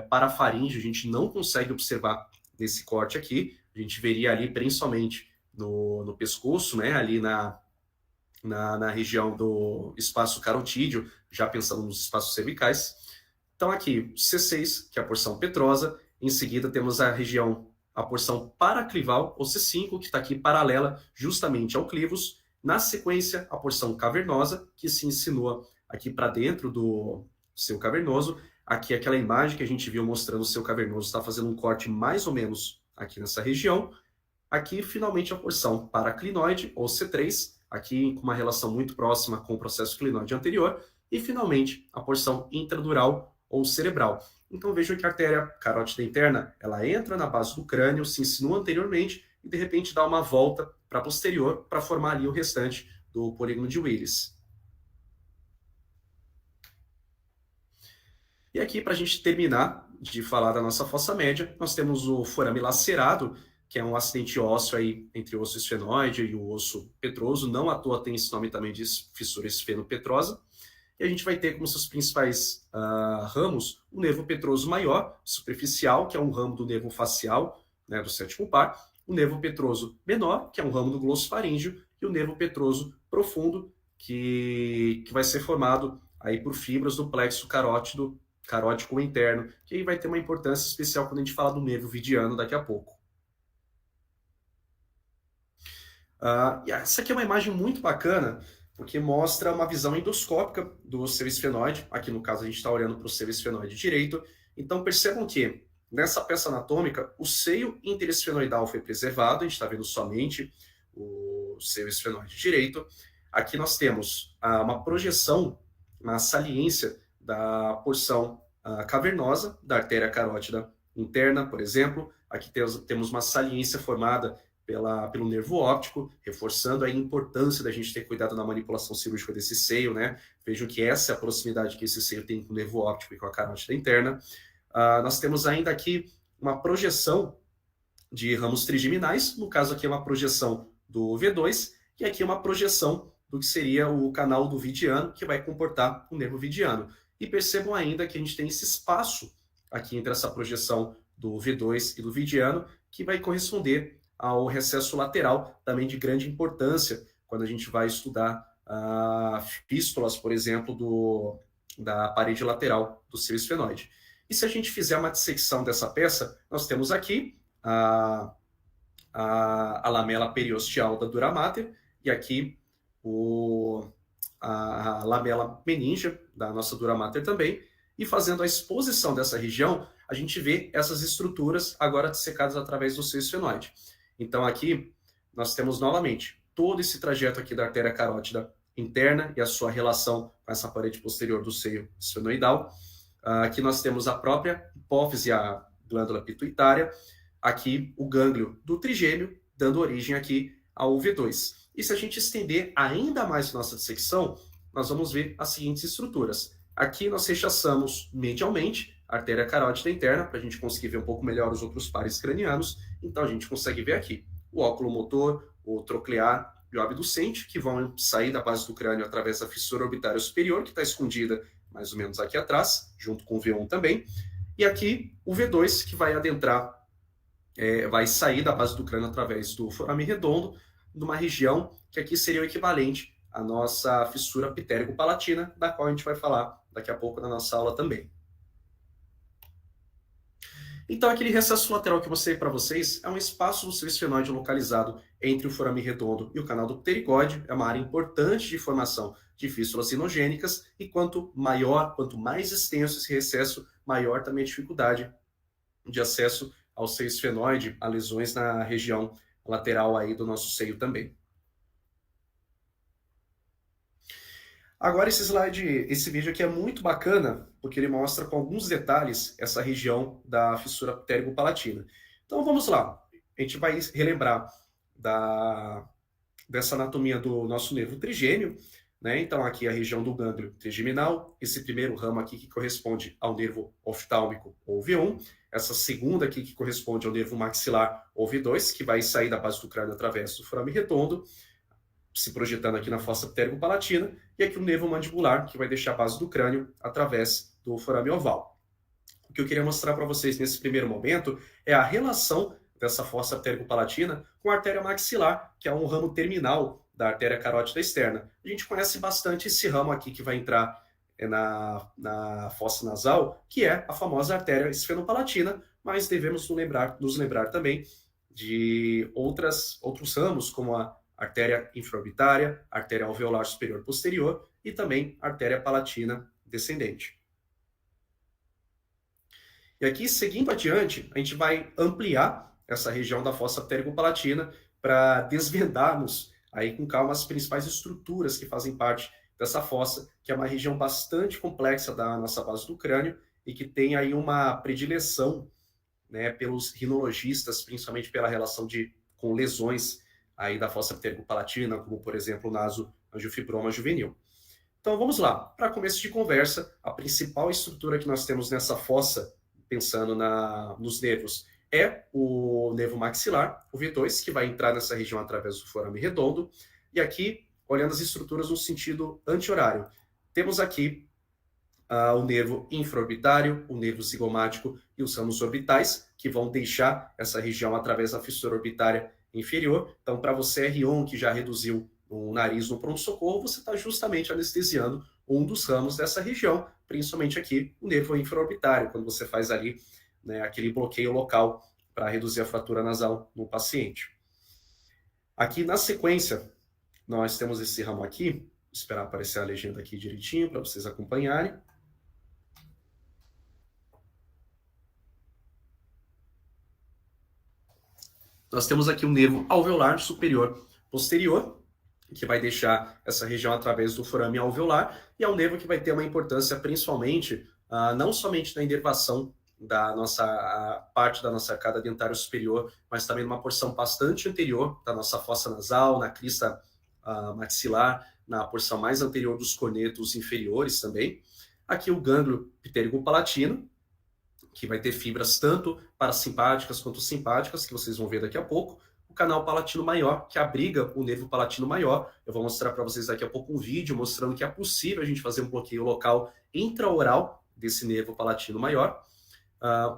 parafaríngea a gente não consegue observar nesse corte aqui. A gente veria ali principalmente no pescoço, né? Ali na região do espaço carotídeo, já pensando nos espaços cervicais. Então aqui, C6, que é a porção petrosa, em seguida temos a porção paraclival, ou C5, que está aqui paralela justamente ao clivus. Na sequência, a porção cavernosa, que se insinua aqui para dentro do seu cavernoso. Aqui aquela imagem que a gente viu mostrando o seu cavernoso está fazendo um corte mais ou menos aqui nessa região. Aqui, finalmente, a porção paraclinoide, ou C3, aqui com uma relação muito próxima com o processo clinoide anterior. E, finalmente, a porção intradural, ou cerebral. Então, vejam que a artéria carótida interna, ela entra na base do crânio, se insinua anteriormente e, de repente, dá uma volta para posterior para formar ali o restante do polígono de Willis. E aqui, para a gente terminar de falar da nossa fossa média, nós temos o forame lacerado, que é um acidente ósseo aí entre o osso esfenoide e o osso petroso. Não à toa tem esse nome também de fissura esfenopetrosa. E a gente vai ter como seus principais ramos o nervo petroso maior, superficial, que é um ramo do nervo facial, né, do sétimo par, o nervo petroso menor, que é um ramo do glossofaríngeo, e o nervo petroso profundo, que vai ser formado aí por fibras do plexo carótico interno, que aí vai ter uma importância especial quando a gente fala do nervo vidiano daqui a pouco. E essa aqui é uma imagem muito bacana, porque mostra uma visão endoscópica do seu esfenoide. Aqui no caso a gente está olhando para o seu esfenoide direito. Então percebam que nessa peça anatômica o seio interesfenoidal foi preservado, a gente está vendo somente o seio esfenoide direito. Aqui nós temos uma projeção, uma saliência da porção cavernosa da artéria carótida interna, por exemplo. Aqui temos uma saliência formada pelo nervo óptico, reforçando a importância da gente ter cuidado na manipulação cirúrgica desse seio, né? Vejam que essa é a proximidade que esse seio tem com o nervo óptico e com a carótida interna. Nós temos ainda aqui uma projeção de ramos trigeminais, no caso aqui é uma projeção do V2, e aqui é uma projeção do que seria o canal do vidiano, que vai comportar o nervo vidiano. E percebam ainda que a gente tem esse espaço aqui entre essa projeção do V2 e do vidiano, que vai corresponder ao recesso lateral, também de grande importância quando a gente vai estudar fístulas, por exemplo, da parede lateral do seu esfenoide. E se a gente fizer uma dissecção dessa peça, nós temos aqui a lamela periosteal da dura mater e aqui a lamela meningia da nossa dura mater também. E fazendo a exposição dessa região, a gente vê essas estruturas agora dissecadas através do seu esfenoide. Então aqui nós temos novamente todo esse trajeto aqui da artéria carótida interna e a sua relação com essa parede posterior do seio esfenoidal. Aqui nós temos a própria hipófise, a glândula pituitária. Aqui o gânglio do trigêmeo, dando origem aqui ao V2. E se a gente estender ainda mais nossa dissecção, nós vamos ver as seguintes estruturas. Aqui nós rechaçamos medialmente a artéria carótida interna, para a gente conseguir ver um pouco melhor os outros pares cranianos. Então a gente consegue ver aqui o óculo motor, o troclear e o abducente, que vão sair da base do crânio através da fissura orbitária superior, que está escondida mais ou menos aqui atrás, junto com o V1 também. E aqui o V2, que vai adentrar, vai sair da base do crânio através do forame redondo, numa região que aqui seria o equivalente à nossa fissura pitérico-palatina, da qual a gente vai falar daqui a pouco na nossa aula também. Então, aquele recesso lateral que eu mostrei para vocês é um espaço do seu esfenoide localizado entre o forame redondo e o canal do ptericóide. É uma área importante de formação de fístulas sinogênicas e quanto mais extenso esse recesso, maior também a dificuldade de acesso ao seu esfenoide, a lesões na região lateral aí do nosso seio também. Agora esse vídeo aqui é muito bacana, porque ele mostra com alguns detalhes essa região da fissura ptérico-palatina. Então vamos lá, a gente vai relembrar dessa anatomia do nosso nervo trigêmeo, né? Então aqui a região do gânglio trigeminal, esse primeiro ramo aqui que corresponde ao nervo oftálmico ou V1, essa segunda aqui que corresponde ao nervo maxilar ou V2, que vai sair da base do crânio através do forame redondo, se projetando aqui na fossa ptérico-palatina, e aqui o nervo mandibular, que vai deixar a base do crânio através do forame oval. O que eu queria mostrar para vocês nesse primeiro momento é a relação dessa fossa ptérico-palatina com a artéria maxilar, que é um ramo terminal da artéria carótida externa. A gente conhece bastante esse ramo aqui que vai entrar na fossa nasal, que é a famosa artéria esfenopalatina, mas devemos nos lembrar também de outros ramos, como a artéria infraorbitária, artéria alveolar superior posterior e também artéria palatina descendente. E aqui, seguindo adiante, a gente vai ampliar essa região da fossa pterygo-palatina para desvendarmos aí com calma as principais estruturas que fazem parte dessa fossa, que é uma região bastante complexa da nossa base do crânio e que tem aí uma predileção, né, pelos rinologistas, principalmente pela relação com lesões aí da fossa pterygo-palatina, como por exemplo o nasoangiofibroma juvenil. Então vamos lá. Para começo de conversa, a principal estrutura que nós temos nessa fossa, pensando nos nervos, é o nervo maxilar, o V2, que vai entrar nessa região através do forame redondo. E aqui, olhando as estruturas no sentido anti-horário, temos aqui o nervo infraorbitário, o nervo zigomático e os ramos orbitais, que vão deixar essa região através da fissura orbitária inferior. Então, para você, R1, que já reduziu o nariz no pronto-socorro, você está justamente anestesiando um dos ramos dessa região, principalmente aqui o nervo infraorbitário, quando você faz ali, né, aquele bloqueio local para reduzir a fratura nasal no paciente. Aqui na sequência, nós temos esse ramo aqui, vou esperar aparecer a legenda aqui direitinho para vocês acompanharem. Nós temos aqui o nervo alveolar superior posterior, que vai deixar essa região através do forame alveolar, e é um nervo que vai ter uma importância principalmente, não somente na inervação da parte da nossa arcada dentária superior, mas também numa porção bastante anterior da nossa fossa nasal, na crista maxilar, na porção mais anterior dos cornetos inferiores também. Aqui o gânglio pterygo-palatino, que vai ter fibras tanto parasimpáticas quanto simpáticas, que vocês vão ver daqui a pouco. O canal palatino maior, que abriga o nervo palatino maior. Eu vou mostrar para vocês daqui a pouco um vídeo mostrando que é possível a gente fazer um bloqueio local intraoral desse nervo palatino maior.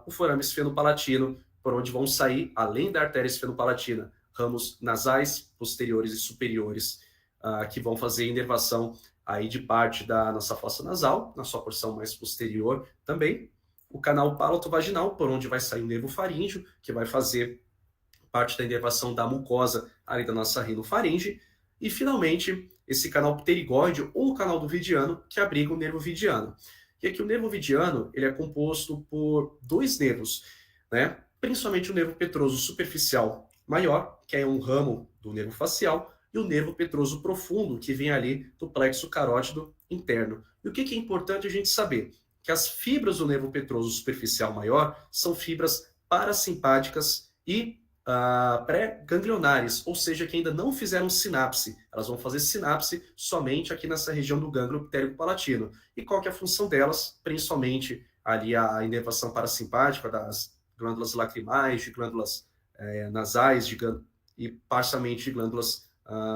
O forame esfenopalatino, por onde vão sair, além da artéria esfenopalatina, ramos nasais, posteriores e superiores, que vão fazer inervação aí de parte da nossa fossa nasal, na sua porção mais posterior também. O canal palato-vaginal, por onde vai sair o nervo faríngeo, que vai fazer parte da inervação da mucosa ali da nossa rinofaringe. E, finalmente, esse canal pterigóide ou o canal do vidiano, que abriga o nervo vidiano. E aqui o nervo vidiano, ele é composto por dois nervos, né? Principalmente o nervo petroso superficial maior, que é um ramo do nervo facial, e o nervo petroso profundo, que vem ali do plexo carótido interno. E o que é importante a gente saber? Que as fibras do nervo petroso superficial maior são fibras parasimpáticas e pré-ganglionares, ou seja, que ainda não fizeram sinapse. Elas vão fazer sinapse somente aqui nessa região do gânglio pterygo-palatino. E qual que é a função delas? Principalmente ali a inervação parasimpática das glândulas lacrimais, de glândulas nasais e parcialmente de glândulas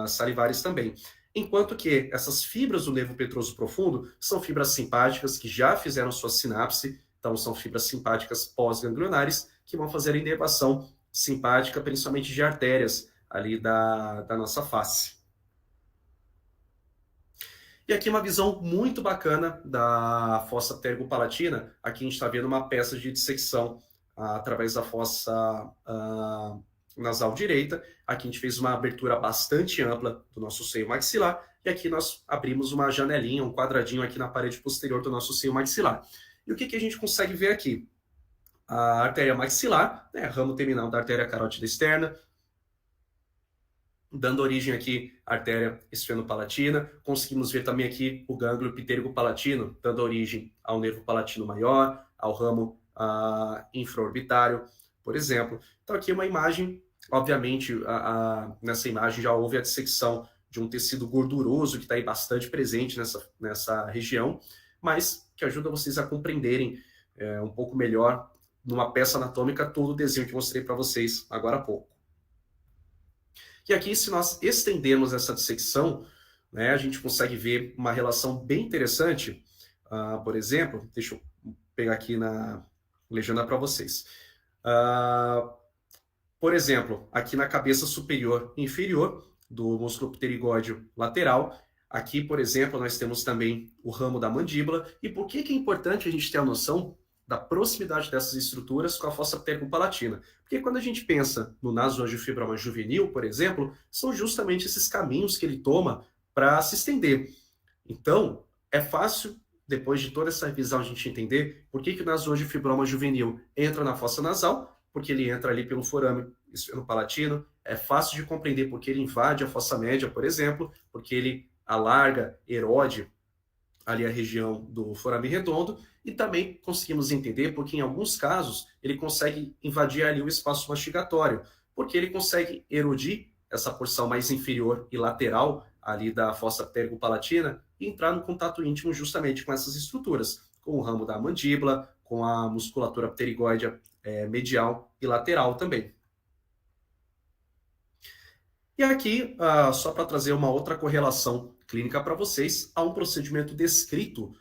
salivares também. Enquanto que essas fibras do nervo petroso profundo são fibras simpáticas que já fizeram sua sinapse, então são fibras simpáticas pós-ganglionares que vão fazer a inervação simpática, principalmente de artérias ali da nossa face. E aqui uma visão muito bacana da fossa pterygo-palatina. Aqui a gente está vendo uma peça de dissecção através da fossa nasal direita. Aqui a gente fez uma abertura bastante ampla do nosso seio maxilar e aqui nós abrimos uma janelinha, um quadradinho aqui na parede posterior do nosso seio maxilar. E o que a gente consegue ver aqui? A artéria maxilar, né, ramo terminal da artéria carótida externa, dando origem aqui à artéria esfenopalatina. Conseguimos ver também aqui o gânglio pterygo-palatino, dando origem ao nervo palatino maior, ao ramo infraorbitário, por exemplo. Então aqui uma imagem, obviamente, nessa imagem já houve a dissecção de um tecido gorduroso que está aí bastante presente nessa região, mas que ajuda vocês a compreenderem um pouco melhor, numa peça anatômica, todo o desenho que mostrei para vocês agora há pouco. E aqui, se nós estendermos essa dissecção, né, a gente consegue ver uma relação bem interessante. Por exemplo, deixa eu pegar aqui na legenda para vocês. Por exemplo, aqui na cabeça superior e inferior, do músculo pterigóide lateral. Aqui, por exemplo, nós temos também o ramo da mandíbula. E por que é importante a gente ter a noção da proximidade dessas estruturas com a fossa ptericopalatina? Porque quando a gente pensa no nasoangiofibroma juvenil, por exemplo, são justamente esses caminhos que ele toma para se estender. Então, é fácil, depois de toda essa revisão, a gente entender por que o nasoangiofibroma juvenil entra na fossa nasal, porque ele entra ali pelo forame esfenopalatino. É fácil de compreender porque ele invade a fossa média, por exemplo, porque ele alarga, erode ali a região do forame redondo, e também conseguimos entender porque em alguns casos ele consegue invadir ali o espaço mastigatório, porque ele consegue erodir essa porção mais inferior e lateral ali da fossa ptericopalatina e entrar no contato íntimo justamente com essas estruturas, com o ramo da mandíbula, com a musculatura pterigóide medial e lateral também. E aqui, só para trazer uma outra correlação clínica para vocês, há um procedimento descrito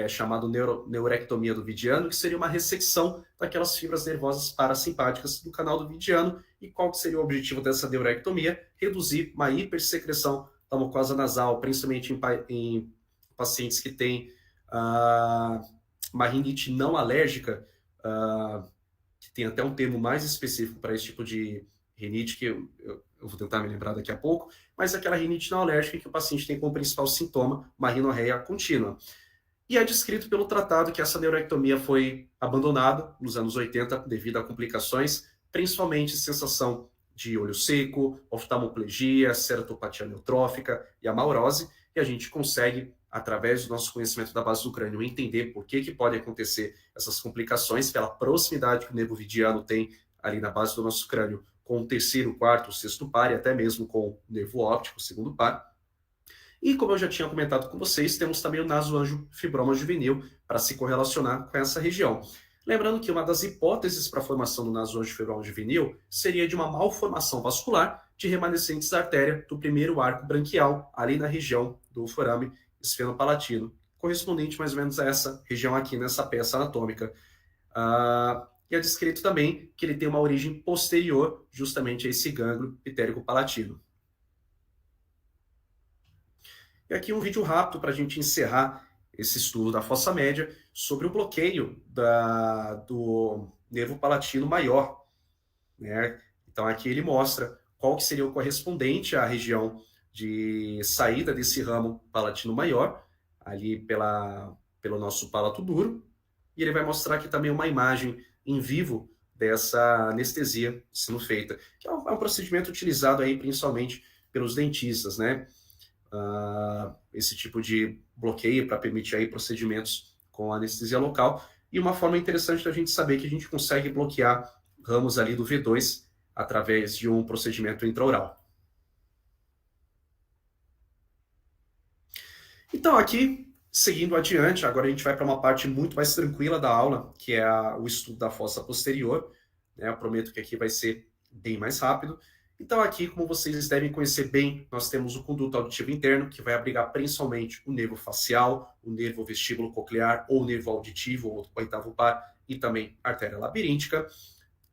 chamado neurectomia do vidiano, que seria uma ressecção daquelas fibras nervosas parasimpáticas do canal do vidiano. E qual que seria o objetivo dessa neurectomia? Reduzir uma hipersecreção da mucosa nasal, principalmente em pacientes que têm uma rinite não alérgica, que tem até um termo mais específico para esse tipo de rinite, que eu vou tentar me lembrar daqui a pouco, mas aquela rinite não alérgica que o paciente tem como principal sintoma uma rinorreia contínua. E é descrito pelo tratado que essa neurectomia foi abandonada nos anos 80 devido a complicações, principalmente sensação de olho seco, oftalmoplegia, ceratopatia neutrófica e amaurose, e a gente consegue, através do nosso conhecimento da base do crânio, entender por que pode acontecer essas complicações pela proximidade que o nervo vidiano tem ali na base do nosso crânio com o terceiro, quarto, sexto par e até mesmo com o nervo óptico, o segundo par. E como eu já tinha comentado com vocês, temos também o nasoangiofibroma juvenil para se correlacionar com essa região. Lembrando que uma das hipóteses para a formação do nasoangiofibroma juvenil seria de uma malformação vascular de remanescentes da artéria do primeiro arco branquial, ali na região do forame esfenopalatino, correspondente mais ou menos a essa região aqui nessa peça anatômica. E é descrito também que ele tem uma origem posterior justamente a esse gânglio pterico-palatino. E aqui um vídeo rápido para a gente encerrar esse estudo da fossa média sobre o bloqueio do nervo palatino maior, né? Então aqui ele mostra qual que seria o correspondente à região de saída desse ramo palatino maior, ali pelo nosso palato duro, e ele vai mostrar aqui também uma imagem em vivo dessa anestesia sendo feita, que é um procedimento utilizado aí principalmente pelos dentistas, né? Esse tipo de bloqueio para permitir aí procedimentos com anestesia local, e uma forma interessante da gente saber que a gente consegue bloquear ramos ali do V2 através de um procedimento intraoral. Então aqui, seguindo adiante, agora a gente vai para uma parte muito mais tranquila da aula, que é o estudo da fossa posterior, né? Eu prometo que aqui vai ser bem mais rápido. Então aqui, como vocês devem conhecer bem, nós temos o conduto auditivo interno, que vai abrigar principalmente o nervo facial, o nervo vestíbulo coclear, ou o nervo auditivo, ou oitavo par, e também a artéria labiríntica.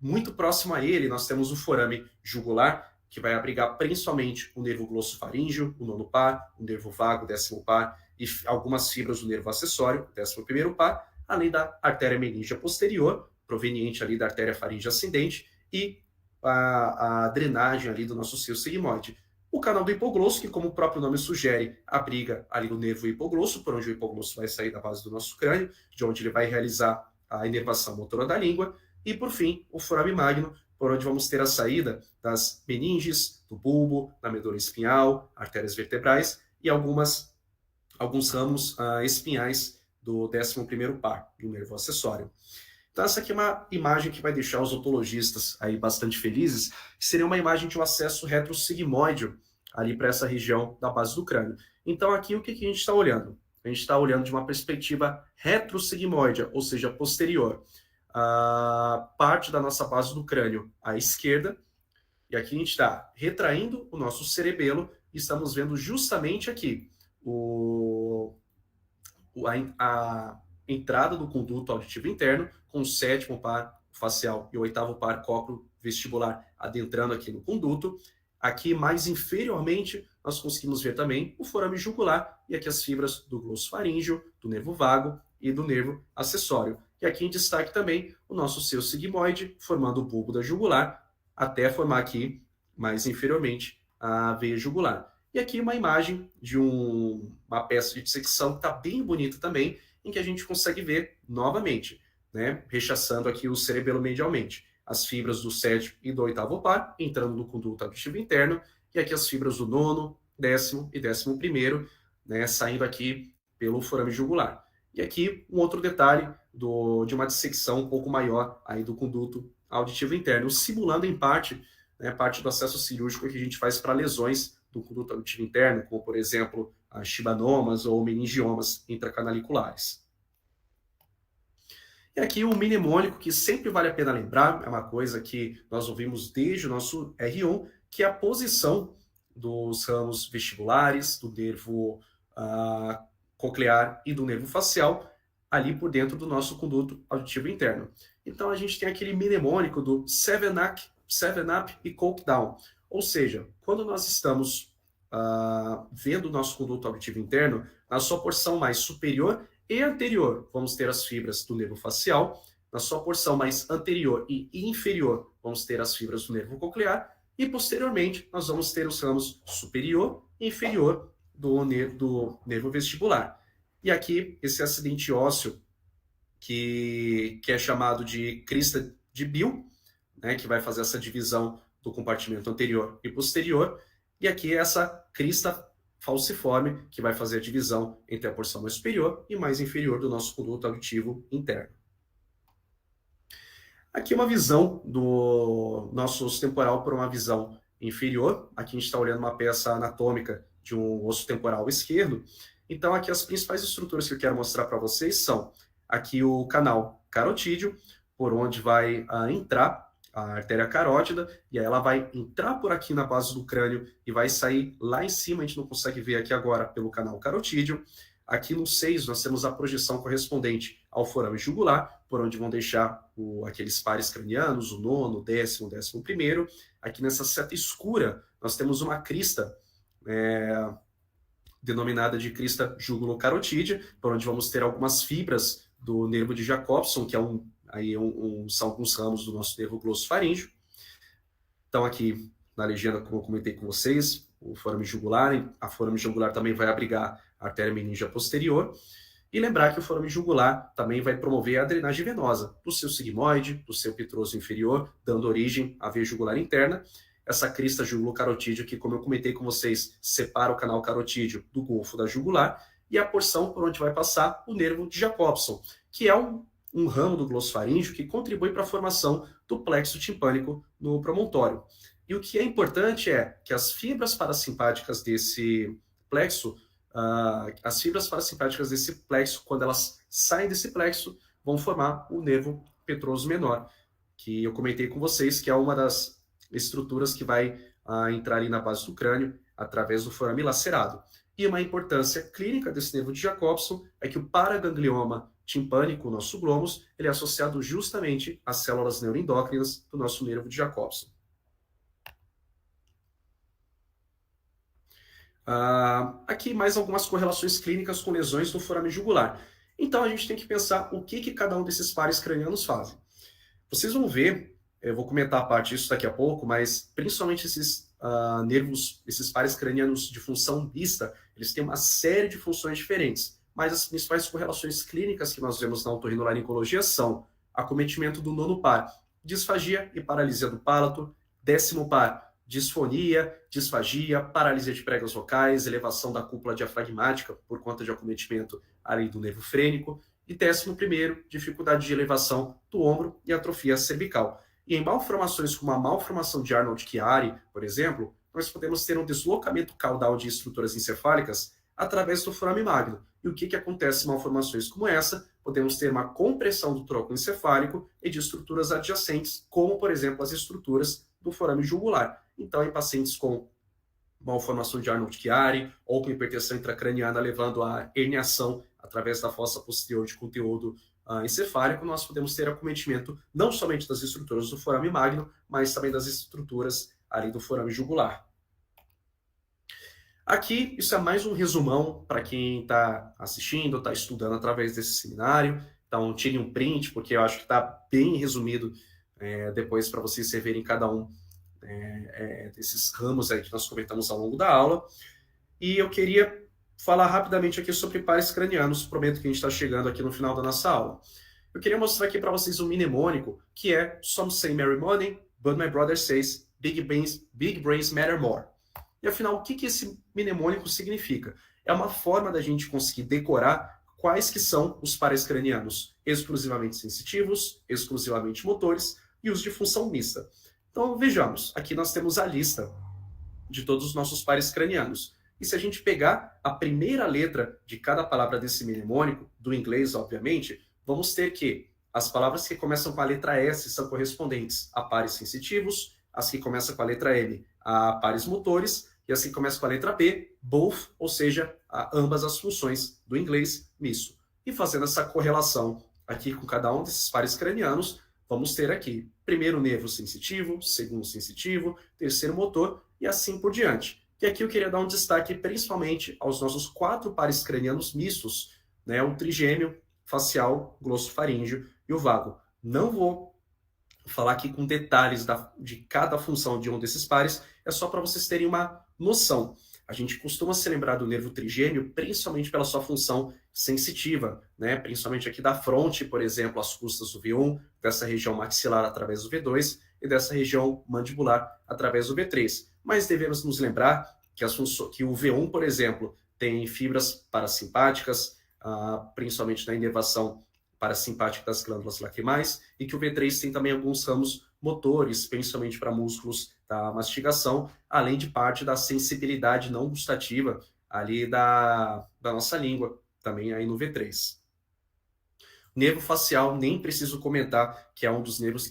Muito próximo a ele, nós temos o forame jugular, que vai abrigar principalmente o nervo glossofaríngeo, o nono par, o nervo vago, o décimo par, e algumas fibras do nervo acessório, o décimo primeiro par, além da artéria meníngea posterior, proveniente ali da artéria faríngea ascendente, e a drenagem ali do nosso seio sigmoide. O canal do hipoglosso, que como o próprio nome sugere, abriga ali o nervo hipoglosso, por onde o hipoglosso vai sair da base do nosso crânio, de onde ele vai realizar a inervação motora da língua. E por fim, o forame magno, por onde vamos ter a saída das meninges, do bulbo, da medula espinhal, artérias vertebrais e alguns ramos espinhais do 11º par, do nervo acessório. Então essa aqui é uma imagem que vai deixar os otologistas aí bastante felizes, que seria uma imagem de um acesso retrosigmoide ali para essa região da base do crânio. Então aqui o que a gente está olhando? A gente está olhando de uma perspectiva retrosigmoide, ou seja, posterior. A parte da nossa base do crânio à esquerda, e aqui a gente está retraindo o nosso cerebelo e estamos vendo justamente aqui a entrada do conduto auditivo interno, com o 7º par facial e o 8º par cócleo vestibular adentrando aqui no conduto. Aqui, mais inferiormente, nós conseguimos ver também o forame jugular e aqui as fibras do glosso faríngeo, do nervo vago e do nervo acessório. E aqui em destaque também o nosso seio sigmoide, formando o bulbo da jugular, até formar aqui, mais inferiormente, a veia jugular. E aqui uma imagem de uma peça de dissecção que está bem bonita também, em que a gente consegue ver novamente, né, rechaçando aqui o cerebelo medialmente, as fibras do sétimo e do oitavo par, entrando no conduto auditivo interno, e aqui as fibras do nono, décimo e 11º, né, saindo aqui pelo forame jugular. E aqui um outro detalhe de uma dissecção um pouco maior aí do conduto auditivo interno, simulando em parte, né, parte do acesso cirúrgico que a gente faz para lesões do conduto auditivo interno, como por exemplo, shibanomas ou meningiomas intracanaliculares. E aqui o mnemônico que sempre vale a pena lembrar, é uma coisa que nós ouvimos desde o nosso R1, que é a posição dos ramos vestibulares, do nervo coclear e do nervo facial, ali por dentro do nosso conduto auditivo interno. Então a gente tem aquele mnemônico do 7-up e coke down, ou seja, quando nós estamos vendo o nosso conduto auditivo interno, na sua porção mais superior e anterior, vamos ter as fibras do nervo facial. Na sua porção mais anterior e inferior, vamos ter as fibras do nervo coclear. E, posteriormente, nós vamos ter os ramos superior e inferior do nervo vestibular. E aqui, esse acidente ósseo, que é chamado de crista de Bill, né, que vai fazer essa divisão do compartimento anterior e posterior. E aqui essa crista falciforme, que vai fazer a divisão entre a porção mais superior e mais inferior do nosso conduto auditivo interno. Aqui uma visão do nosso osso temporal por uma visão inferior. Aqui a gente está olhando uma peça anatômica de um osso temporal esquerdo. Então aqui as principais estruturas que eu quero mostrar para vocês são aqui o canal carotídeo, por onde vai entrar a artéria carótida, e aí ela vai entrar por aqui na base do crânio e vai sair lá em cima, a gente não consegue ver aqui agora, pelo canal carotídeo. Aqui no 6 nós temos a projeção correspondente ao forame jugular, por onde vão deixar aqueles pares cranianos, o nono, o décimo, o 11º. Aqui nessa seta escura nós temos uma crista, denominada de crista jugulocarotídea, por onde vamos ter algumas fibras do nervo de Jacobson, que é são alguns ramos do nosso nervo glossofaríngeo. Então aqui na legenda, como eu comentei com vocês, o forame jugular, a forame jugular também vai abrigar a artéria meningia posterior. E lembrar que o forame jugular também vai promover a drenagem venosa do seu sigmoide, do seu petroso inferior, dando origem à veia jugular interna. Essa crista jugulocarotídea que, como eu comentei com vocês, separa o canal carotídeo do golfo da jugular, e a porção por onde vai passar o nervo de Jacobson, que é um ramo do glossofaríngeo que contribui para a formação do plexo timpânico no promontório. E o que é importante é que as fibras parasimpáticas desse plexo, quando elas saem desse plexo, vão formar o nervo petroso menor, que eu comentei com vocês que é uma das estruturas que vai entrar ali na base do crânio através do forame lacerado. E uma importância clínica desse nervo de Jacobson é que o paraganglioma timpânico, o nosso glomus, ele é associado justamente às células neuroendócrinas do nosso nervo de Jacobson. Aqui mais algumas correlações clínicas com lesões no forame jugular. Então a gente tem que pensar o que cada um desses pares cranianos fazem. Vocês vão ver, eu vou comentar a parte disso daqui a pouco, mas principalmente esses nervos, esses pares cranianos de função mista, eles têm uma série de funções diferentes. Mas as principais correlações clínicas que nós vemos na otorrinolaringologia são acometimento do nono par, disfagia e paralisia do palato, 10º par, disfonia, disfagia, paralisia de pregas vocais, elevação da cúpula diafragmática por conta de acometimento ali do nervo frênico, e 11º, dificuldade de elevação do ombro e atrofia cervical. E em malformações como a malformação de Arnold-Chiari, por exemplo, nós podemos ter um deslocamento caudal de estruturas encefálicas através do forame magno. E o que acontece em malformações como essa? Podemos ter uma compressão do tronco encefálico e de estruturas adjacentes, como, por exemplo, as estruturas do forame jugular. Então, em pacientes com malformação de Arnold-Chiari ou com hipertensão intracraniana levando à herniação através da fossa posterior de conteúdo encefálico, nós podemos ter acometimento não somente das estruturas do forame magno, mas também das estruturas ali do forame jugular. Aqui, isso é mais um resumão para quem está assistindo, está estudando através desse seminário. Então, tire um print, porque eu acho que está bem resumido depois para vocês verem cada um desses ramos aí que nós comentamos ao longo da aula. E eu queria falar rapidamente aqui sobre pares cranianos. Prometo que a gente está chegando aqui no final da nossa aula. Eu queria mostrar aqui para vocês um mnemônico que é Some say marry money, but my brother says big brains matter more. E afinal, o que esse mnemônico significa? É uma forma da gente conseguir decorar quais que são os pares cranianos exclusivamente sensitivos, exclusivamente motores e os de função mista. Então vejamos, aqui nós temos a lista de todos os nossos pares cranianos. E se a gente pegar a primeira letra de cada palavra desse mnemônico, do inglês, obviamente, vamos ter que as palavras que começam com a letra S são correspondentes a pares sensitivos, as que começam com a letra M a pares motores, e as que começam com a letra B, both, ou seja, ambas as funções do inglês misto. E fazendo essa correlação aqui com cada um desses pares cranianos, vamos ter aqui primeiro nervo sensitivo, segundo sensitivo, terceiro motor e assim por diante. E aqui eu queria dar um destaque principalmente aos nossos 4 pares cranianos mistos, né, o trigêmeo, facial, glossofaríngeo e o vago. Não vou falar aqui com detalhes de cada função de um desses pares, é só para vocês terem uma noção. A gente costuma se lembrar do nervo trigêmeo principalmente pela sua função sensitiva, né? Principalmente aqui da fronte, por exemplo, as custas do V1, dessa região maxilar através do V2 e dessa região mandibular através do V3. Mas devemos nos lembrar que o V1, por exemplo, tem fibras parasimpáticas, principalmente na inervação parasimpática das glândulas lacrimais, e que o V3 tem também alguns ramos motores, principalmente para músculos da mastigação, além de parte da sensibilidade não gustativa ali da nossa língua, também aí no V3. Nervo facial, nem preciso comentar, que é um dos nervos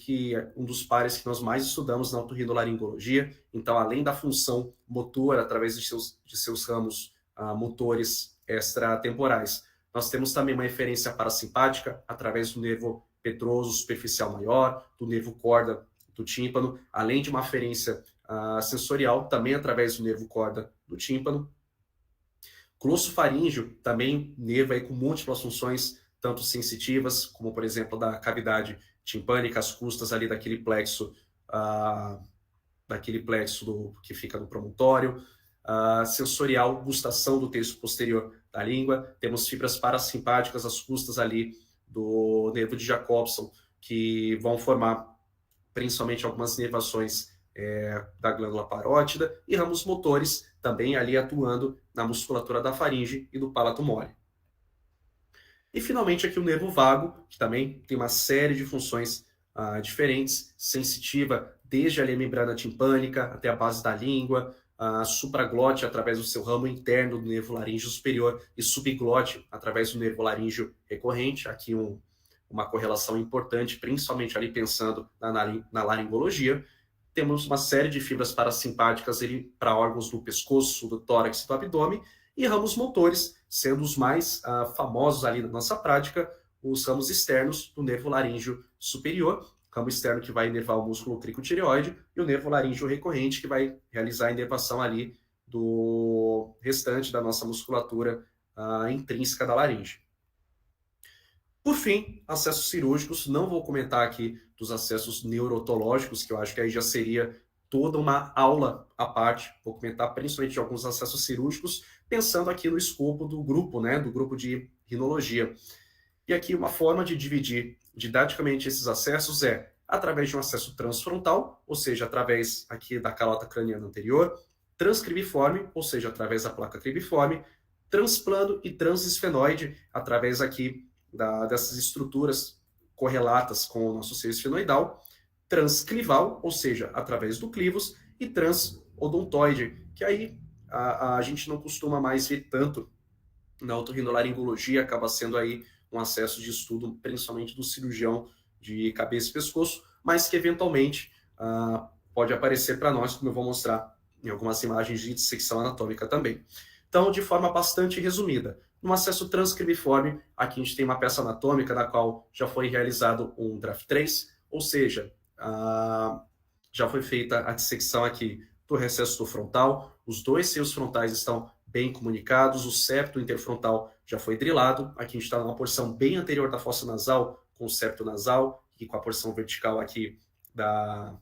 um dos pares que nós mais estudamos na otorrinolaringologia. Então, além da função motora, através de seus ramos motores extratemporais, nós temos também uma referência parasimpática, através do nervo petroso superficial maior, do nervo corda do tímpano, além de uma aferência sensorial, também através do nervo corda do tímpano. Glossofaríngeo, também nervo aí com múltiplas funções, tanto sensitivas, como por exemplo da cavidade timpânica, as custas ali daquele plexo, que fica no promontório, sensorial, gustação do terço posterior da língua, temos fibras parasimpáticas, as custas ali do nervo de Jacobson, que vão formar principalmente algumas nervações da glândula parótida, e ramos motores também ali atuando na musculatura da faringe e do palato mole. E finalmente aqui o nervo vago, que também tem uma série de funções diferentes, sensitiva desde ali a membrana timpânica até a base da língua, a supraglote através do seu ramo interno do nervo laríngeo superior e subglote através do nervo laríngeo recorrente, aqui uma correlação importante, principalmente ali pensando na laringologia. Temos uma série de fibras parasimpáticas para órgãos do pescoço, do tórax e do abdômen, e ramos motores, sendo os mais famosos ali na nossa prática, os ramos externos do nervo laríngeo superior, ramo externo que vai inervar o músculo cricotireoide, e o nervo laríngeo recorrente, que vai realizar a inervação ali do restante da nossa musculatura intrínseca da laringe. Por fim, acessos cirúrgicos. Não vou comentar aqui dos acessos neurotológicos, que eu acho que aí já seria toda uma aula à parte. Vou comentar principalmente de alguns acessos cirúrgicos, pensando aqui no escopo do grupo, né, do grupo de rinologia. E aqui uma forma de dividir didaticamente esses acessos é através de um acesso transfrontal, ou seja, através aqui da calota craniana anterior, transcribiforme, ou seja, através da placa cribiforme, transplano e transesfenoide, através aqui dessas estruturas correlatas com o nosso seio esfenoidal, transclival, ou seja, através do clivus, e transodontoide, que aí a gente não costuma mais ver tanto na otorrinolaringologia, acaba sendo aí um acesso de estudo, principalmente do cirurgião de cabeça e pescoço, mas que eventualmente pode aparecer para nós, como eu vou mostrar em algumas imagens de dissecção anatômica também. Então, de forma bastante resumida, no acesso transcribiforme, aqui a gente tem uma peça anatômica na qual já foi realizado um draft 3, ou seja, já foi feita a dissecção aqui do recesso do frontal, os dois seios frontais estão bem comunicados, o septo interfrontal já foi drilado, aqui a gente está numa porção bem anterior da fossa nasal, com o septo nasal, e com a porção vertical aqui da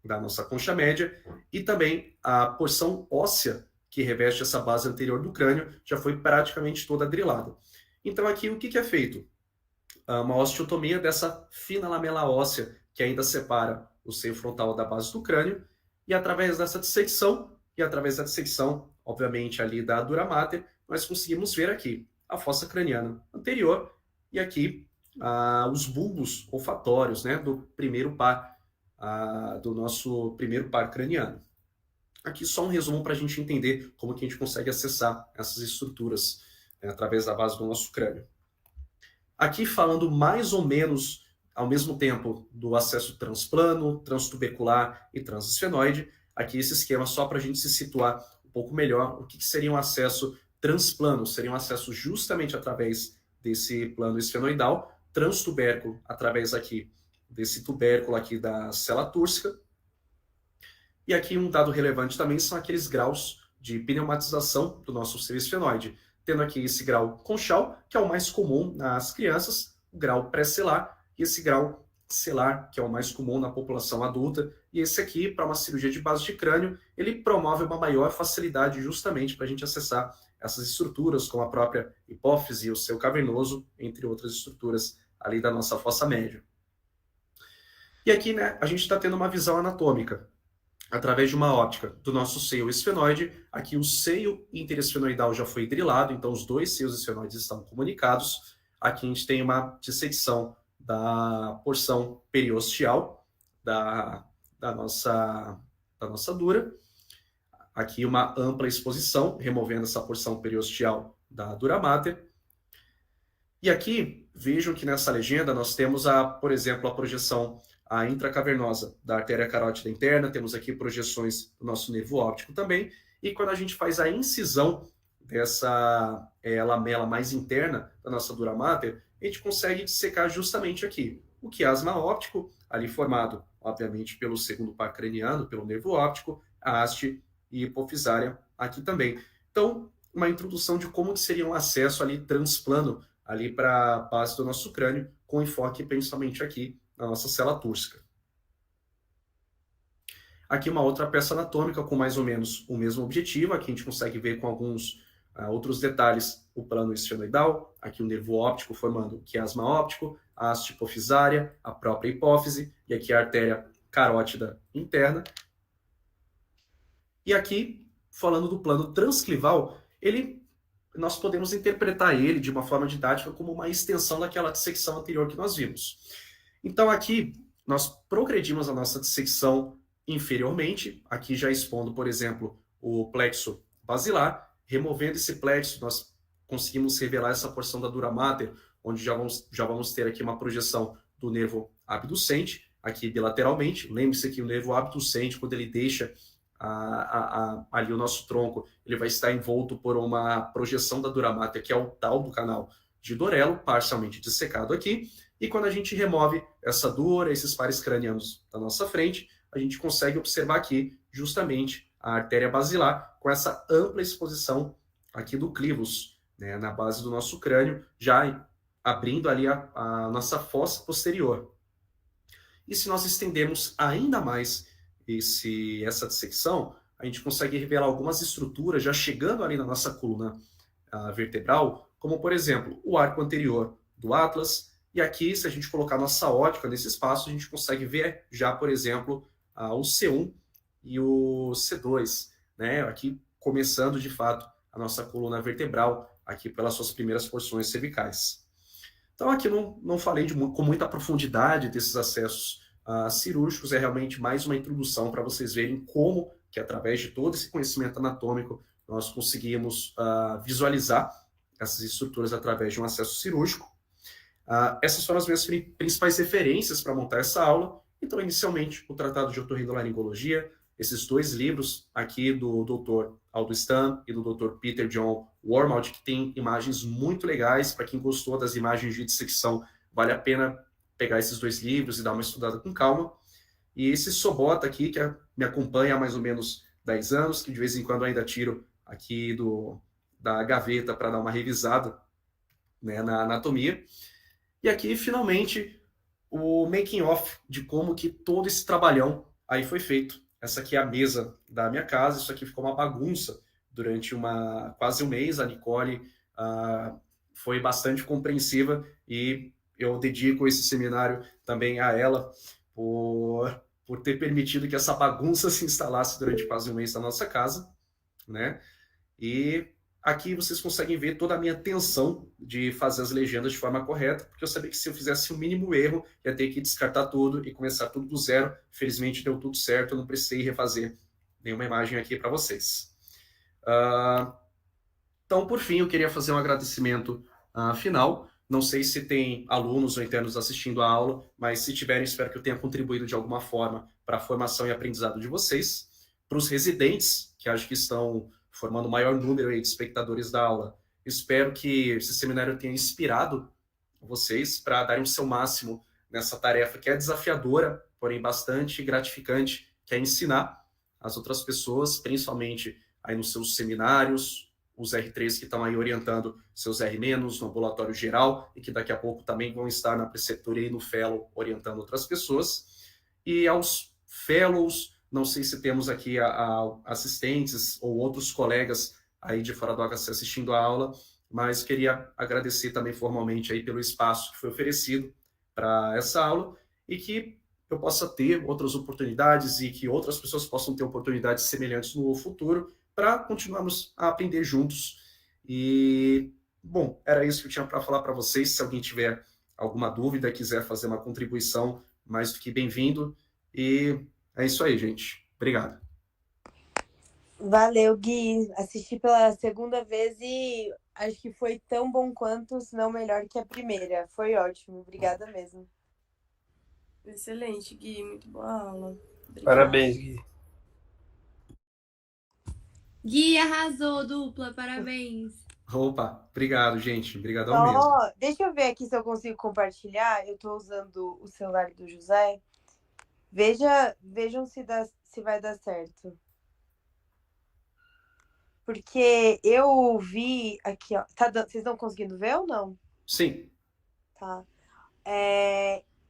nossa concha média, e também a porção óssea que reveste essa base anterior do crânio já foi praticamente toda drilada. Então aqui o que é feito? Uma osteotomia dessa fina lamela óssea que ainda separa o seio frontal da base do crânio, e através dessa dissecção, obviamente, ali da dura mater, nós conseguimos ver aqui a fossa craniana anterior e aqui os bulbos olfatórios, né, do primeiro par, do nosso primeiro par craniano. Aqui só um resumo para a gente entender como que a gente consegue acessar essas estruturas, né, através da base do nosso crânio. Aqui falando mais ou menos ao mesmo tempo do acesso transplano, transtubercular e transesfenoide, aqui esse esquema só para a gente se situar um pouco melhor. O que seria um acesso transplano? Seria um acesso justamente através desse plano esfenoidal, transtubérculo através aqui desse tubérculo aqui da célula túrcica. E aqui um dado relevante também são aqueles graus de pneumatização do nosso seio esfenoide, tendo aqui esse grau conchal, que é o mais comum nas crianças, o grau pré-celar, e esse grau celar, que é o mais comum na população adulta, e esse aqui, para uma cirurgia de base de crânio, ele promove uma maior facilidade justamente para a gente acessar essas estruturas, como a própria hipófise, o seio cavernoso, entre outras estruturas ali da nossa fossa média. E aqui, né, a gente está tendo uma visão anatômica, através de uma óptica do nosso seio esfenoide. Aqui o seio interesfenoidal já foi drilado, então os dois seios esfenoides estão comunicados. Aqui a gente tem uma dissecção da porção periosteal da nossa dura. Aqui uma ampla exposição, removendo essa porção periosteal da dura mater. E aqui, vejam que nessa legenda nós temos, por exemplo, a projeção intracavernosa da artéria carótida interna, temos aqui projeções do nosso nervo óptico também, e quando a gente faz a incisão dessa lamela mais interna da nossa dura mater, a gente consegue dissecar justamente aqui o quiasma óptico, ali formado, obviamente, pelo segundo par craniano, pelo nervo óptico, a haste e hipofisária aqui também. Então, uma introdução de como seria um acesso ali transplano ali para a base do nosso crânio, com enfoque principalmente aqui na nossa célula túrcica. Aqui uma outra peça anatômica com mais ou menos o mesmo objetivo. Aqui a gente consegue ver com alguns outros detalhes o plano esfenoidal, aqui o nervo óptico formando o quiasma óptico, a haste hipofisária, a própria hipófise, e aqui a artéria carótida interna. E aqui, falando do plano transclival, nós podemos interpretar ele de uma forma didática como uma extensão daquela dissecção anterior que nós vimos. Então aqui nós progredimos a nossa dissecção inferiormente, aqui já expondo, por exemplo, o plexo basilar. Removendo esse plexo, nós conseguimos revelar essa porção da dura mater, onde já vamos ter aqui uma projeção do nervo abducente, aqui bilateralmente. Lembre-se que o nervo abducente, quando ele deixa ali o nosso tronco, ele vai estar envolto por uma projeção da dura mater, que é o tal do canal de Dorello, parcialmente dissecado aqui. E quando a gente remove essa dura, esses pares cranianos da nossa frente, a gente consegue observar aqui justamente a artéria basilar com essa ampla exposição aqui do clivus, né, na base do nosso crânio, já abrindo ali a nossa fossa posterior. E se nós estendermos ainda mais essa dissecção, a gente consegue revelar algumas estruturas já chegando ali na nossa coluna vertebral, como por exemplo o arco anterior do Atlas. E aqui, se a gente colocar nossa ótica nesse espaço, a gente consegue ver já, por exemplo, o C1 e o C2, né? Aqui começando de fato a nossa coluna vertebral, aqui pelas suas primeiras porções cervicais. Então aqui não falei com muita profundidade desses acessos cirúrgicos, é realmente mais uma introdução para vocês verem como que através de todo esse conhecimento anatômico nós conseguimos visualizar essas estruturas através de um acesso cirúrgico. Essas foram as minhas principais referências para montar essa aula. Então, inicialmente, o Tratado de Otorrinolaringologia, esses dois livros aqui do Dr. Aldo Stam e do Dr. Peter John Wormald, que tem imagens muito legais. Para quem gostou das imagens de dissecção, vale a pena pegar esses dois livros e dar uma estudada com calma. E esse Sobota aqui, que me acompanha há mais ou menos 10 anos, que de vez em quando ainda tiro aqui da gaveta para dar uma revisada, né, na anatomia. E aqui, finalmente, o making off de como que todo esse trabalhão aí foi feito. Essa aqui é a mesa da minha casa, isso aqui ficou uma bagunça durante quase um mês. A Nicole foi bastante compreensiva e eu dedico esse seminário também a ela por ter permitido que essa bagunça se instalasse durante quase um mês na nossa casa, né? E aqui vocês conseguem ver toda a minha tensão de fazer as legendas de forma correta, porque eu sabia que se eu fizesse o mínimo erro, ia ter que descartar tudo e começar tudo do zero. Felizmente deu tudo certo, eu não precisei refazer nenhuma imagem aqui para vocês. Então, por fim, eu queria fazer um agradecimento final. Não sei se tem alunos ou internos assistindo a aula, mas se tiverem, espero que eu tenha contribuído de alguma forma para a formação e aprendizado de vocês. Para os residentes, que acho que estão formando o maior número aí de espectadores da aula, espero que esse seminário tenha inspirado vocês para darem o seu máximo nessa tarefa que é desafiadora, porém bastante gratificante, que é ensinar as outras pessoas, principalmente aí nos seus seminários, os R3 que estão aí orientando seus R- no ambulatório geral e que daqui a pouco também vão estar na preceptoria e no fellow orientando outras pessoas. E aos fellows, não sei se temos aqui assistentes ou outros colegas aí de fora do HC assistindo a aula, mas queria agradecer também formalmente aí pelo espaço que foi oferecido para essa aula e que eu possa ter outras oportunidades e que outras pessoas possam ter oportunidades semelhantes no futuro para continuarmos a aprender juntos. E, bom, era isso que eu tinha para falar para vocês. Se alguém tiver alguma dúvida, quiser fazer uma contribuição, mais do que bem-vindo. E é isso aí, gente. Obrigado. Valeu, Gui. Assisti pela segunda vez e acho que foi tão bom quanto, se não melhor que a primeira. Foi ótimo. Obrigada mesmo. Excelente, Gui. Muito boa aula. Obrigada. Parabéns, Gui. Gui arrasou, dupla, parabéns. Opa, obrigado, gente. Obrigadão mesmo. Deixa eu ver aqui se eu consigo compartilhar. Eu estou usando o celular do José. Vejam se vai dar certo. Porque eu vi aqui, ó. Vocês estão conseguindo ver ou não? Sim. Tá.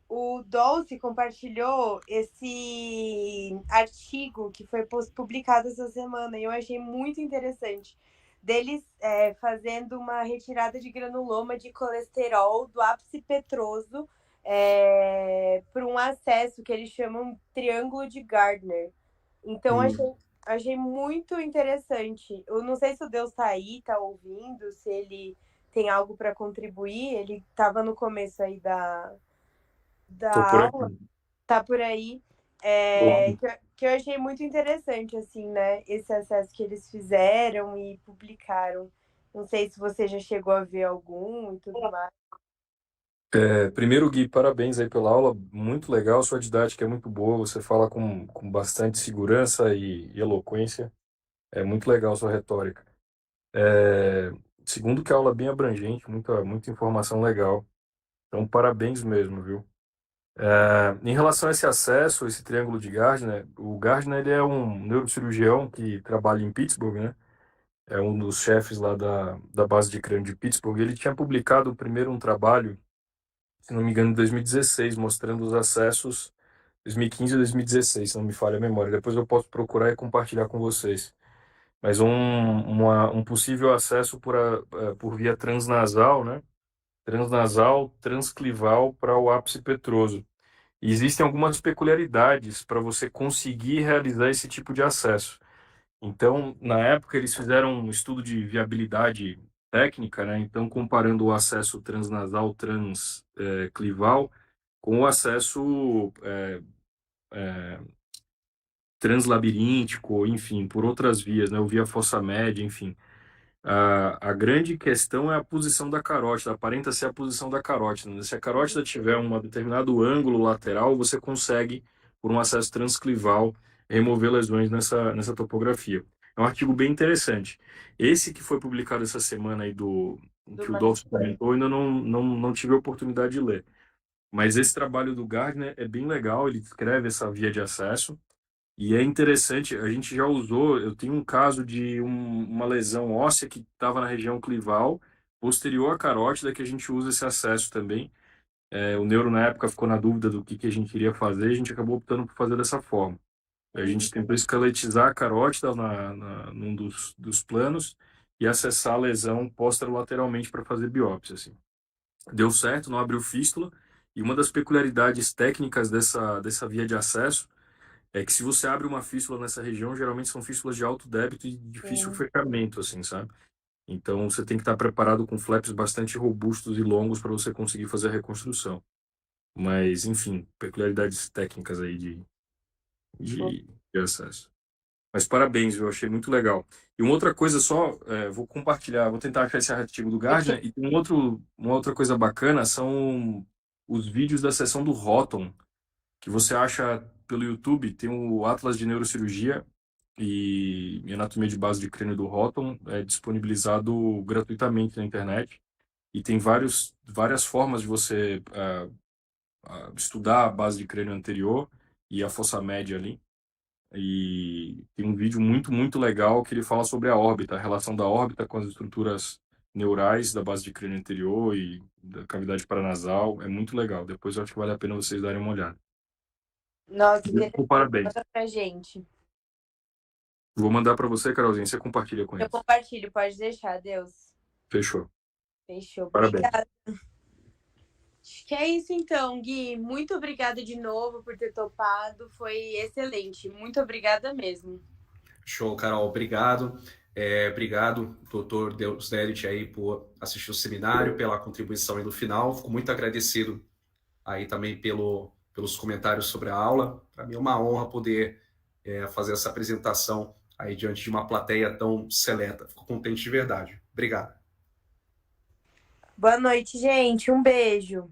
O Dolce compartilhou esse artigo que foi publicado essa semana e eu achei muito interessante. Deles fazendo uma retirada de granuloma de colesterol do ápice petroso para um acesso que eles chamam triângulo de Gardner. Então, achei muito interessante. Eu não sei se o Deus está aí, está ouvindo, se ele tem algo para contribuir. Ele estava no começo aí da aula, tá por aí. Que eu achei muito interessante, assim, né? Esse acesso que eles fizeram e publicaram. Não sei se você já chegou a ver algum e tudo mais. Primeiro, Gui, parabéns aí pela aula, muito legal, sua didática é muito boa, você fala com bastante segurança e eloquência, é muito legal sua retórica. Segundo que a aula é bem abrangente, muita informação legal, então parabéns mesmo, viu? Em relação a esse acesso, esse triângulo de Gardner, o Gardner ele é um neurocirurgião que trabalha em Pittsburgh, né? É um dos chefes lá da base de crânio de Pittsburgh. Ele tinha publicado primeiro um trabalho, se não me engano, em 2016, mostrando os acessos 2015 e 2016, se não me falha a memória. Depois eu posso procurar e compartilhar com vocês. Mas um possível acesso por via transnasal, né? Transnasal, transclival para o ápice petroso. E existem algumas peculiaridades para você conseguir realizar esse tipo de acesso. Então, na época, eles fizeram um estudo de viabilidade técnica, né? Então, comparando o acesso transnasal, transclival, com o acesso translabiríntico, enfim, por outras vias, né? Ou via fossa média, enfim. A grande questão é a posição da carótida, aparenta ser a posição da carótida, né? Se a carótida tiver um determinado ângulo lateral, você consegue, por um acesso transclival, remover lesões nessa topografia. É um artigo bem interessante. Esse que foi publicado essa semana aí que o Dolph comentou, ainda não tive a oportunidade de ler. Mas esse trabalho do Gardner é bem legal, ele descreve essa via de acesso. E é interessante, a gente já usou, eu tenho um caso de uma lesão óssea que estava na região clival, posterior à carótida, que a gente usa esse acesso também. O neuro na época ficou na dúvida do que a gente iria fazer, a gente acabou optando por fazer dessa forma. A gente tentou esqueletizar a carótida num dos planos e acessar a lesão posterolateralmente para fazer biópsia, assim. Deu certo, não abriu fístula, e uma das peculiaridades técnicas dessa via de acesso é que se você abre uma fístula nessa região, geralmente são fístulas de alto débito e difícil Sim. fechamento, assim, sabe? Então você tem que estar preparado com flaps bastante robustos e longos para você conseguir fazer a reconstrução. Mas, enfim, peculiaridades técnicas aí de acesso. Mas parabéns, eu achei muito legal. E uma outra coisa só, vou compartilhar, vou tentar achar esse artigo do Gardner, e tem uma outra coisa bacana, são os vídeos da sessão do Houghton, que você acha pelo YouTube, tem o Atlas de Neurocirurgia e Anatomia de Base de Crânio do Houghton, é disponibilizado gratuitamente na internet, e tem várias formas de você estudar a base de crânio anterior e a fossa média ali. E tem um vídeo muito, muito legal que ele fala sobre a órbita, a relação da órbita com as estruturas neurais da base de crânio anterior e da cavidade paranasal. É muito legal. Depois eu acho que vale a pena vocês darem uma olhada. Nossa, interessante. Parabéns. Manda pra gente. Vou mandar para você, Carolzinha. Você compartilha com Eu eles. compartilho, pode deixar, Deus. Fechou. Fechou. Parabéns. Obrigada. Acho que é isso então, Gui. Muito obrigada de novo por ter topado. Foi excelente. Muito obrigada mesmo. Show, Carol. Obrigado. Obrigado, doutor Deusdedit, aí, por assistir o seminário, pela contribuição aí no final. Fico muito agradecido aí também pelos comentários sobre a aula. Para mim é uma honra poder fazer essa apresentação aí diante de uma plateia tão seleta. Fico contente de verdade. Obrigado. Boa noite, gente. Um beijo.